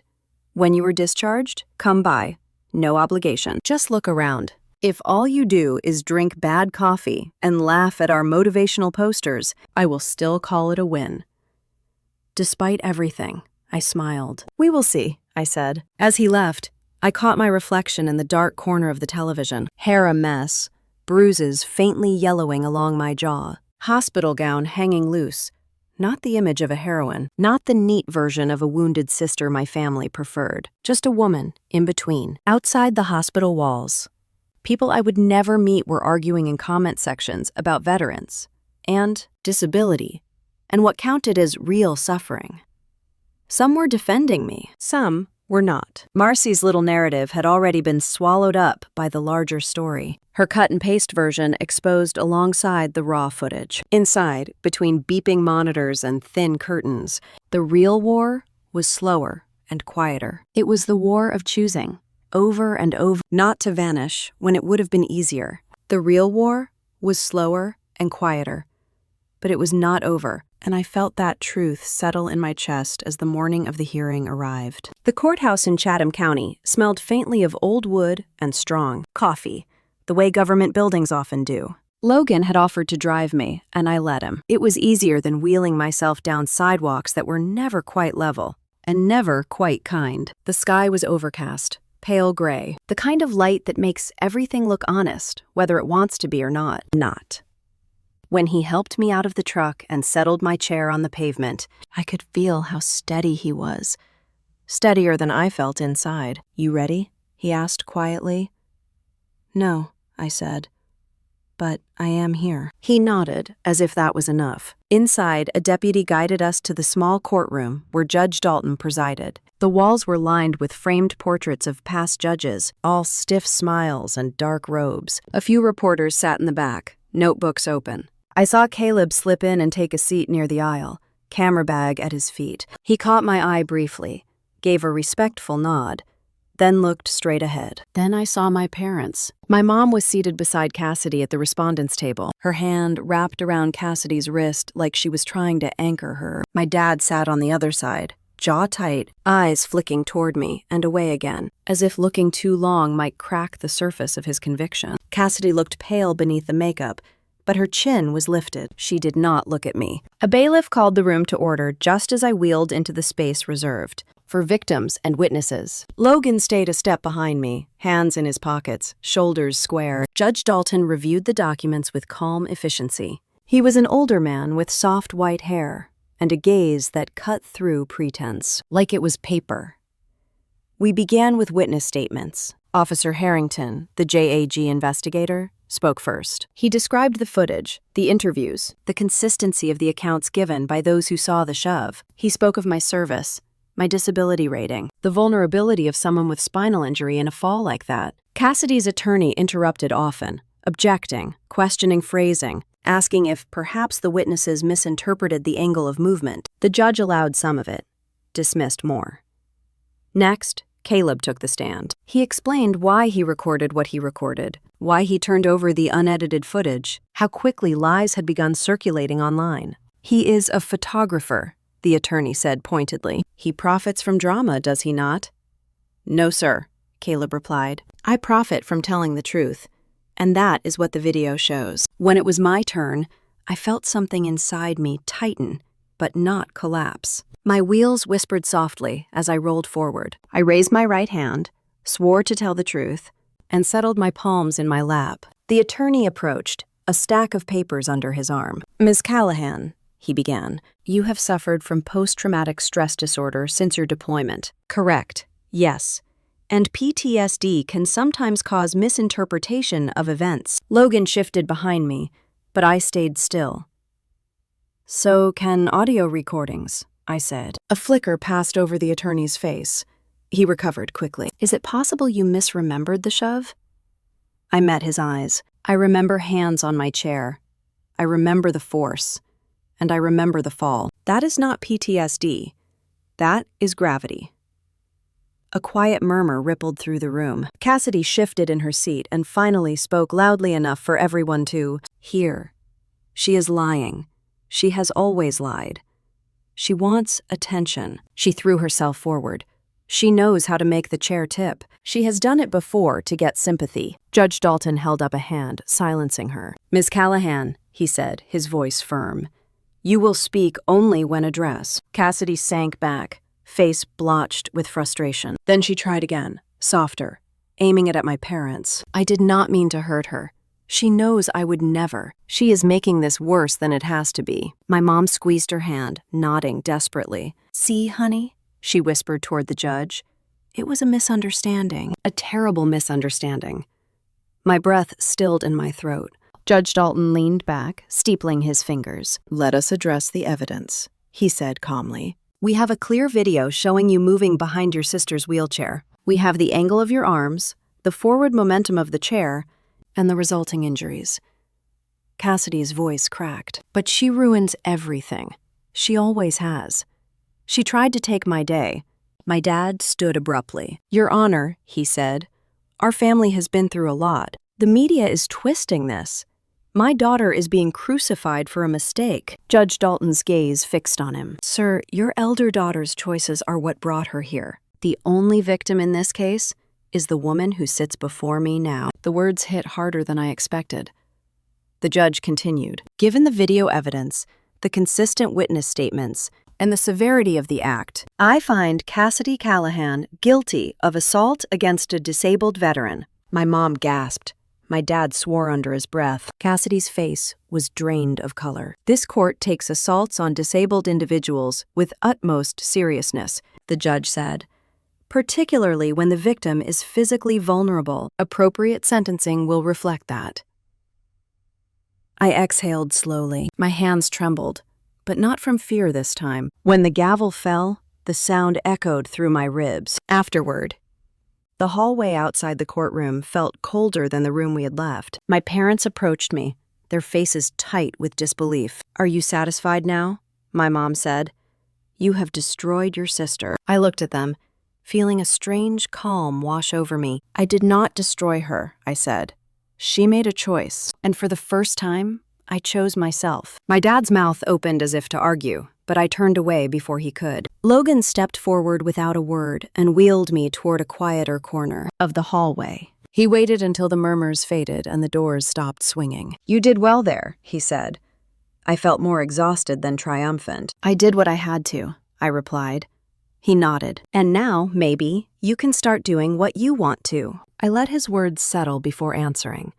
"When you are discharged, come by. No obligation. Just look around. If all you do is drink bad coffee and laugh at our motivational posters, I will still call it a win." Despite everything, I smiled. "We will see," I said. As he left, I caught my reflection in the dark corner of the television. Hair a mess, bruises faintly yellowing along my jaw, hospital gown hanging loose. Not the image of a heroine, not the neat version of a wounded sister my family preferred. Just a woman in between. Outside the hospital walls, people I would never meet were arguing in comment sections about veterans and disability and what counted as real suffering. Some were defending me, some were not. Marcy's little narrative had already been swallowed up by the larger story. Her cut-and-paste version exposed alongside the raw footage. Inside, between beeping monitors and thin curtains, the real war was slower and quieter. It was the war of choosing, over and over, not to vanish when it would have been easier. The real war was slower and quieter, but it was not over, and I felt that truth settle in my chest as the morning of the hearing arrived. The courthouse in Chatham County smelled faintly of old wood and strong coffee, the way government buildings often do. Logan had offered to drive me, and I let him. It was easier than wheeling myself down sidewalks that were never quite level and never quite kind. The sky was overcast, pale gray, the kind of light that makes everything look honest, whether it wants to be or not. When he helped me out of the truck and settled my chair on the pavement, I could feel how steady he was. Steadier than I felt inside. "You ready?" he asked quietly. "No," I said. "But I am here." He nodded, as if that was enough. Inside, a deputy guided us to the small courtroom where Judge Dalton presided. The walls were lined with framed portraits of past judges, all stiff smiles and dark robes. A few reporters sat in the back, notebooks open. I saw Caleb slip in and take a seat near the aisle, camera bag at his feet. He caught my eye briefly, gave a respectful nod, then looked straight ahead. Then I saw my parents. My mom was seated beside Cassidy at the respondents' table, her hand wrapped around Cassidy's wrist like she was trying to anchor her. My dad sat on the other side, jaw tight, eyes flicking toward me and away again, as if looking too long might crack the surface of his conviction. Cassidy looked pale beneath the makeup, but her chin was lifted. She did not look at me. A bailiff called the room to order just as I wheeled into the space reserved for victims and witnesses. Logan stayed a step behind me, hands in his pockets, shoulders square. Judge Dalton reviewed the documents with calm efficiency. He was an older man with soft white hair and a gaze that cut through pretense, like it was paper. We began with witness statements. Officer Harrington, the JAG investigator, spoke first. He described the footage, the interviews, the consistency of the accounts given by those who saw the shove. He spoke of my service, my disability rating, the vulnerability of someone with spinal injury in a fall like that. Cassidy's attorney interrupted often, objecting, questioning phrasing, asking if perhaps the witnesses misinterpreted the angle of movement. The judge allowed some of it, dismissed more. Next, Caleb took the stand. He explained why he recorded what he recorded, why he turned over the unedited footage, how quickly lies had begun circulating online. "He is a photographer," the attorney said pointedly. "He profits from drama, does he not?" "No, sir," Caleb replied. "I profit from telling the truth, and that is what the video shows." When it was my turn, I felt something inside me tighten, but not collapse. My wheels whispered softly as I rolled forward. I raised my right hand, swore to tell the truth, and settled my palms in my lap. The attorney approached, a stack of papers under his arm. "Ms. Callahan," he began, "you have suffered from post-traumatic stress disorder since your deployment." "Correct. Yes. And PTSD can sometimes cause misinterpretation of events." Logan shifted behind me, but I stayed still. "So can audio recordings," I said. A flicker passed over the attorney's face. He recovered quickly. "Is it possible you misremembered the shove?" I met his eyes. "I remember hands on my chair. I remember the force. And I remember the fall. That is not PTSD. That is gravity." A quiet murmur rippled through the room. Cassidy shifted in her seat and finally spoke loudly enough for everyone to hear. "She is lying. She has always lied. She wants attention." She threw herself forward. "She knows how to make the chair tip. She has done it before to get sympathy." Judge Dalton held up a hand, silencing her. "Ms. Callahan," he said, his voice firm, "you will speak only when addressed." Cassidy sank back, face blotched with frustration. Then she tried again, softer, aiming it at my parents. "I did not mean to hurt her. She knows I would never. She is making this worse than it has to be." My mom squeezed her hand, nodding desperately. "See, honey," she whispered toward the judge. "It was a misunderstanding, a terrible misunderstanding." My breath stilled in my throat. Judge Dalton leaned back, steepling his fingers. "Let us address the evidence," he said calmly. "We have a clear video showing you moving behind your sister's wheelchair. We have the angle of your arms, the forward momentum of the chair, and the resulting injuries." Cassidy's voice cracked. "But she ruins everything. She always has. She tried to take my day, My dad stood abruptly. "Your Honor," he said, "our family has been through a lot. The media is twisting this. My daughter is being crucified for a mistake." Judge Dalton's gaze fixed on him. "Sir, your elder daughter's choices are what brought her here. The only victim in this case is the woman who sits before me now." The words hit harder than I expected. The judge continued, "Given the video evidence, the consistent witness statements, and the severity of the act, I find Cassidy Callahan guilty of assault against a disabled veteran." My mom gasped. My dad swore under his breath. Cassidy's face was drained of color. "This court takes assaults on disabled individuals with utmost seriousness," the judge said, "particularly when the victim is physically vulnerable. Appropriate sentencing will reflect that." I exhaled slowly. My hands trembled, but not from fear this time. When the gavel fell, the sound echoed through my ribs. Afterward, the hallway outside the courtroom felt colder than the room we had left. My parents approached me, their faces tight with disbelief. "Are you satisfied now?" my mom said. "You have destroyed your sister." I looked at them, feeling a strange calm wash over me. "I did not destroy her," I said. "She made a choice, and for the first time, I chose myself." My dad's mouth opened as if to argue, but I turned away before he could. Logan stepped forward without a word and wheeled me toward a quieter corner of the hallway. He waited until the murmurs faded and the doors stopped swinging. "You did well there," he said. I felt more exhausted than triumphant. "I did what I had to," I replied. He nodded. "And now, maybe, you can start doing what you want to." I let his words settle before answering.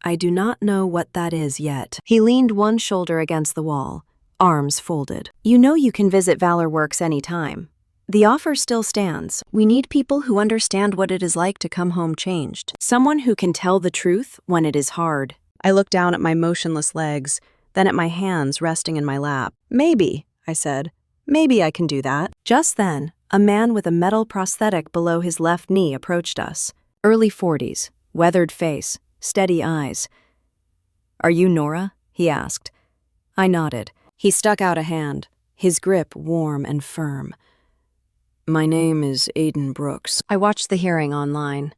"I do not know what that is yet." He leaned one shoulder against the wall, arms folded. "You know you can visit Valor Works anytime. The offer still stands. We need people who understand what it is like to come home changed. Someone who can tell the truth when it is hard." I looked down at my motionless legs, then at my hands resting in my lap. "Maybe," I said. "Maybe I can do that." Just then, a man with a metal prosthetic below his left knee approached us. Early 40s, weathered face, steady eyes. "Are you Nora?" he asked. I nodded. He stuck out a hand, his grip warm and firm. "My name is Aiden Brooks." I watched the hearing online.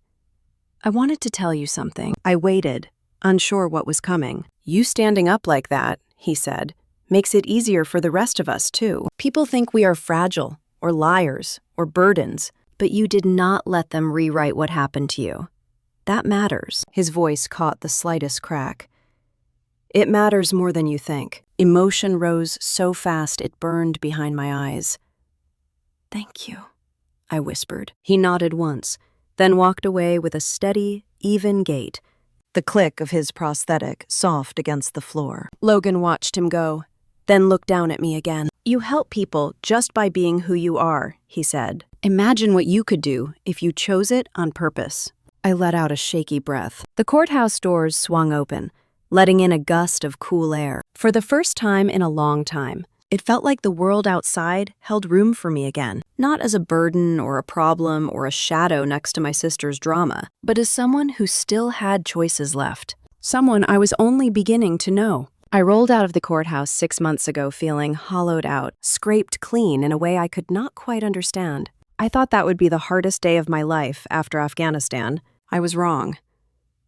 "I wanted to tell you something." I waited, unsure what was coming. "You standing up like that," he said, "makes it easier for the rest of us, too. People think we are fragile, or liars, or burdens, but you did not let them rewrite what happened to you. That matters." His voice caught the slightest crack. "It matters more than you think." Emotion rose so fast it burned behind my eyes. "Thank you," I whispered. He nodded once, then walked away with a steady, even gait, the click of his prosthetic soft against the floor. Logan watched him go, then looked down at me again. "You help people just by being who you are," he said. "Imagine what you could do if you chose it on purpose." I let out a shaky breath. The courthouse doors swung open, letting in a gust of cool air. For the first time in a long time, it felt like the world outside held room for me again, not as a burden or a problem or a shadow next to my sister's drama, but as someone who still had choices left, someone I was only beginning to know. I rolled out of the courthouse 6 months ago feeling hollowed out, scraped clean in a way I could not quite understand. I thought that would be the hardest day of my life after Afghanistan. I was wrong.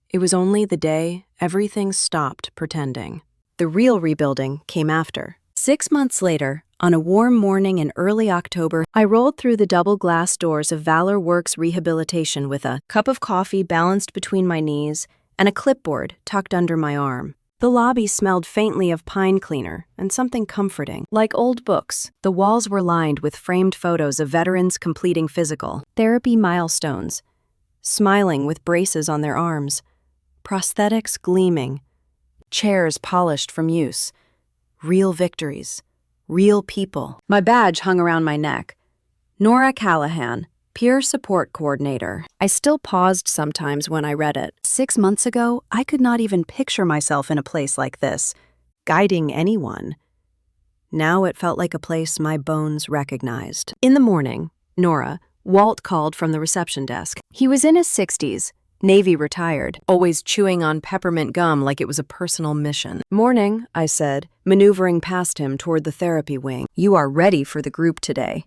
It was only the day everything stopped pretending. The real rebuilding came after. 6 months later, on a warm morning in early October, I rolled through the double glass doors of Valor Works Rehabilitation with a cup of coffee balanced between my knees and a clipboard tucked under my arm. The lobby smelled faintly of pine cleaner and something comforting. Like old books, the walls were lined with framed photos of veterans completing physical therapy milestones, smiling with braces on their arms, prosthetics gleaming, chairs polished from use, real victories, real people. My badge hung around my neck. Nora Callahan, Peer Support Coordinator. I still paused sometimes when I read it. 6 months ago, I could not even picture myself in a place like this, guiding anyone. Now it felt like a place my bones recognized. In the morning, Nora, Walt called from the reception desk. He was in his 60s, Navy retired, always chewing on peppermint gum like it was a personal mission. "Morning," I said, maneuvering past him toward the therapy wing. "You are ready for the group today."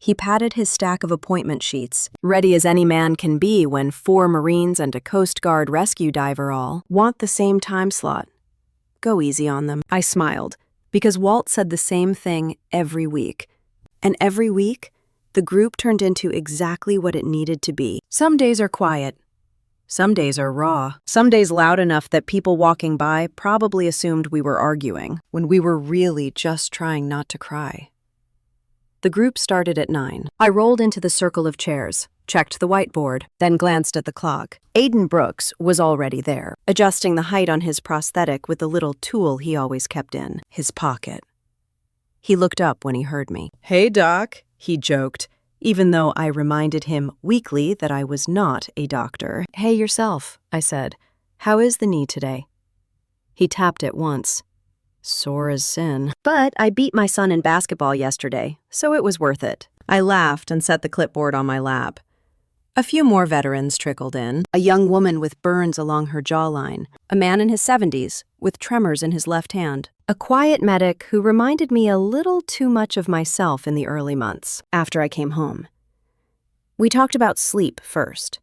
He patted his stack of appointment sheets, ready as any man can be when 4 Marines and a Coast Guard rescue diver all want the same time slot. Go easy on them. I smiled, because Walt said the same thing every week. And every week, the group turned into exactly what it needed to be. Some days are quiet. Some days are raw. Some days loud enough that people walking by probably assumed we were arguing, when we were really just trying not to cry. The group started at 9. I rolled into the circle of chairs, checked the whiteboard, then glanced at the clock. Aiden Brooks was already there, adjusting the height on his prosthetic with the little tool he always kept in his pocket. He looked up when he heard me. "Hey, Doc," he joked, even though I reminded him weekly that I was not a doctor. "Hey yourself," I said. "How is the knee today?" He tapped it once. Sore as sin. "But I beat my son in basketball yesterday, so it was worth it." I laughed and set the clipboard on my lap. A few more veterans trickled in, a young woman with burns along her jawline, a man in his 70s with tremors in his left hand, a quiet medic who reminded me a little too much of myself in the early months after I came home. We talked about sleep first,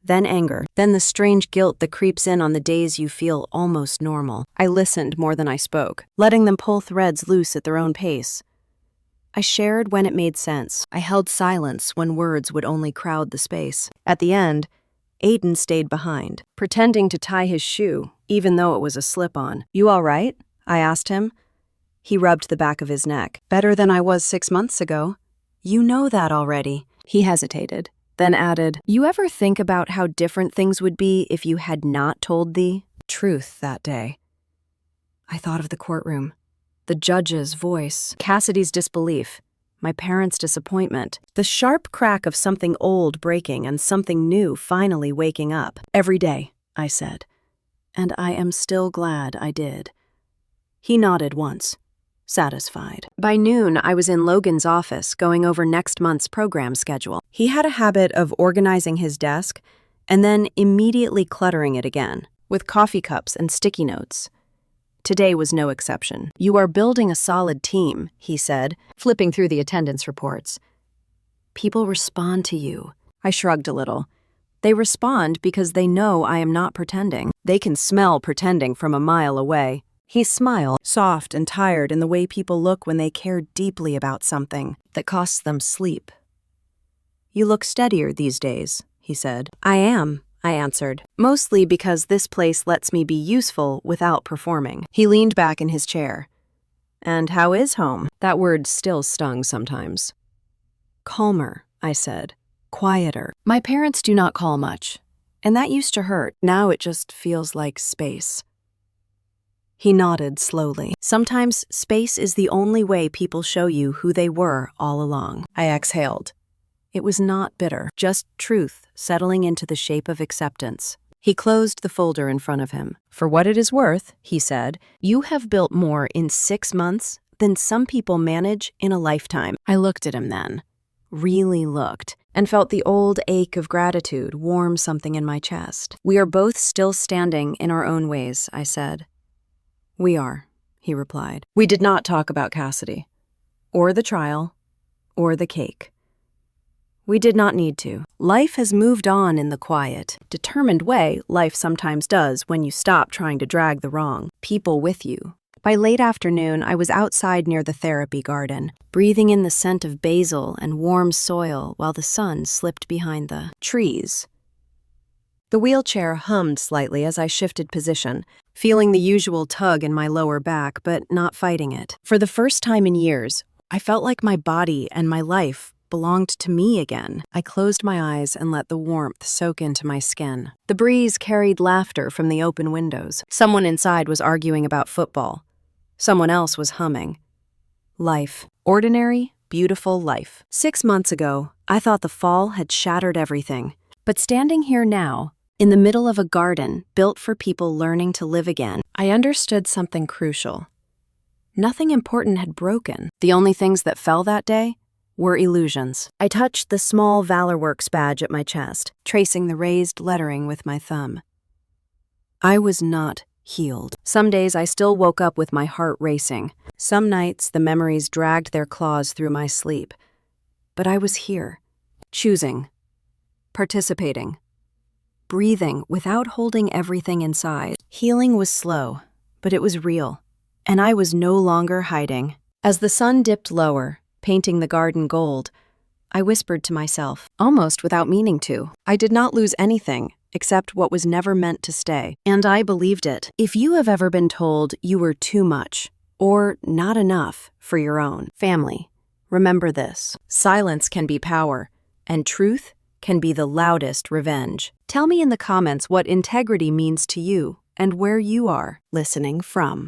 then anger, then the strange guilt that creeps in on the days you feel almost normal. I listened more than I spoke, letting them pull threads loose at their own pace. I shared when it made sense. I held silence when words would only crowd the space. At the end, Aiden stayed behind, pretending to tie his shoe, even though it was a slip-on. "You all right?" I asked him. He rubbed the back of his neck. "Better than I was 6 months ago." "You know that already." He hesitated, then added, "You ever think about how different things would be if you had not told the truth that day?" I thought of the courtroom. The judge's voice, Cassidy's disbelief, my parents' disappointment, the sharp crack of something old breaking and something new finally waking up. "Every day," I said, and I am still glad I did. He nodded once, satisfied. By noon, I was in Logan's office going over next month's program schedule. He had a habit of organizing his desk and then immediately cluttering it again, with coffee cups and sticky notes. Today was no exception. "You are building a solid team," he said, flipping through the attendance reports. "People respond to you." I shrugged a little. "They respond because they know I am not pretending. They can smell pretending from a mile away." He smiled, soft and tired in the way people look when they care deeply about something that costs them sleep. "You look steadier these days," he said. "I am," I answered, "mostly because this place lets me be useful without performing." He leaned back in his chair. "And how is home?" That word still stung sometimes. "Calmer," I said. "Quieter. My parents do not call much, and that used to hurt. Now it just feels like space." He nodded slowly. "Sometimes space is the only way people show you who they were all along." I exhaled. It was not bitter, just truth settling into the shape of acceptance. He closed the folder in front of him. "For what it is worth," he said, "you have built more in 6 months than some people manage in a lifetime." I looked at him then, really looked, and felt the old ache of gratitude warm something in my chest. "We are both still standing in our own ways," I said. "We are," he replied. We did not talk about Cassidy, or the trial, or the cake. We did not need to. Life has moved on in the quiet, determined way life sometimes does when you stop trying to drag the wrong people with you. By late afternoon, I was outside near the therapy garden, breathing in the scent of basil and warm soil while the sun slipped behind the trees. The wheelchair hummed slightly as I shifted position, feeling the usual tug in my lower back, but not fighting it. For the first time in years, I felt like my body and my life belonged to me again. I closed my eyes and let the warmth soak into my skin. The breeze carried laughter from the open windows. Someone inside was arguing about football. Someone else was humming. Life. Ordinary, beautiful life. 6 months ago, I thought the fall had shattered everything. But standing here now, in the middle of a garden built for people learning to live again, I understood something crucial. Nothing important had broken. The only things that fell that day were illusions. I touched the small ValorWorks badge at my chest, tracing the raised lettering with my thumb. I was not healed. Some days I still woke up with my heart racing. Some nights the memories dragged their claws through my sleep. But I was here, choosing, participating, breathing without holding everything inside. Healing was slow, but it was real, and I was no longer hiding. As the sun dipped lower, painting the garden gold, I whispered to myself, almost without meaning to. I did not lose anything, except what was never meant to stay. And I believed it. If you have ever been told you were too much, or not enough for your own family, remember this: silence can be power, and truth can be the loudest revenge. Tell me in the comments what integrity means to you and where you are listening from.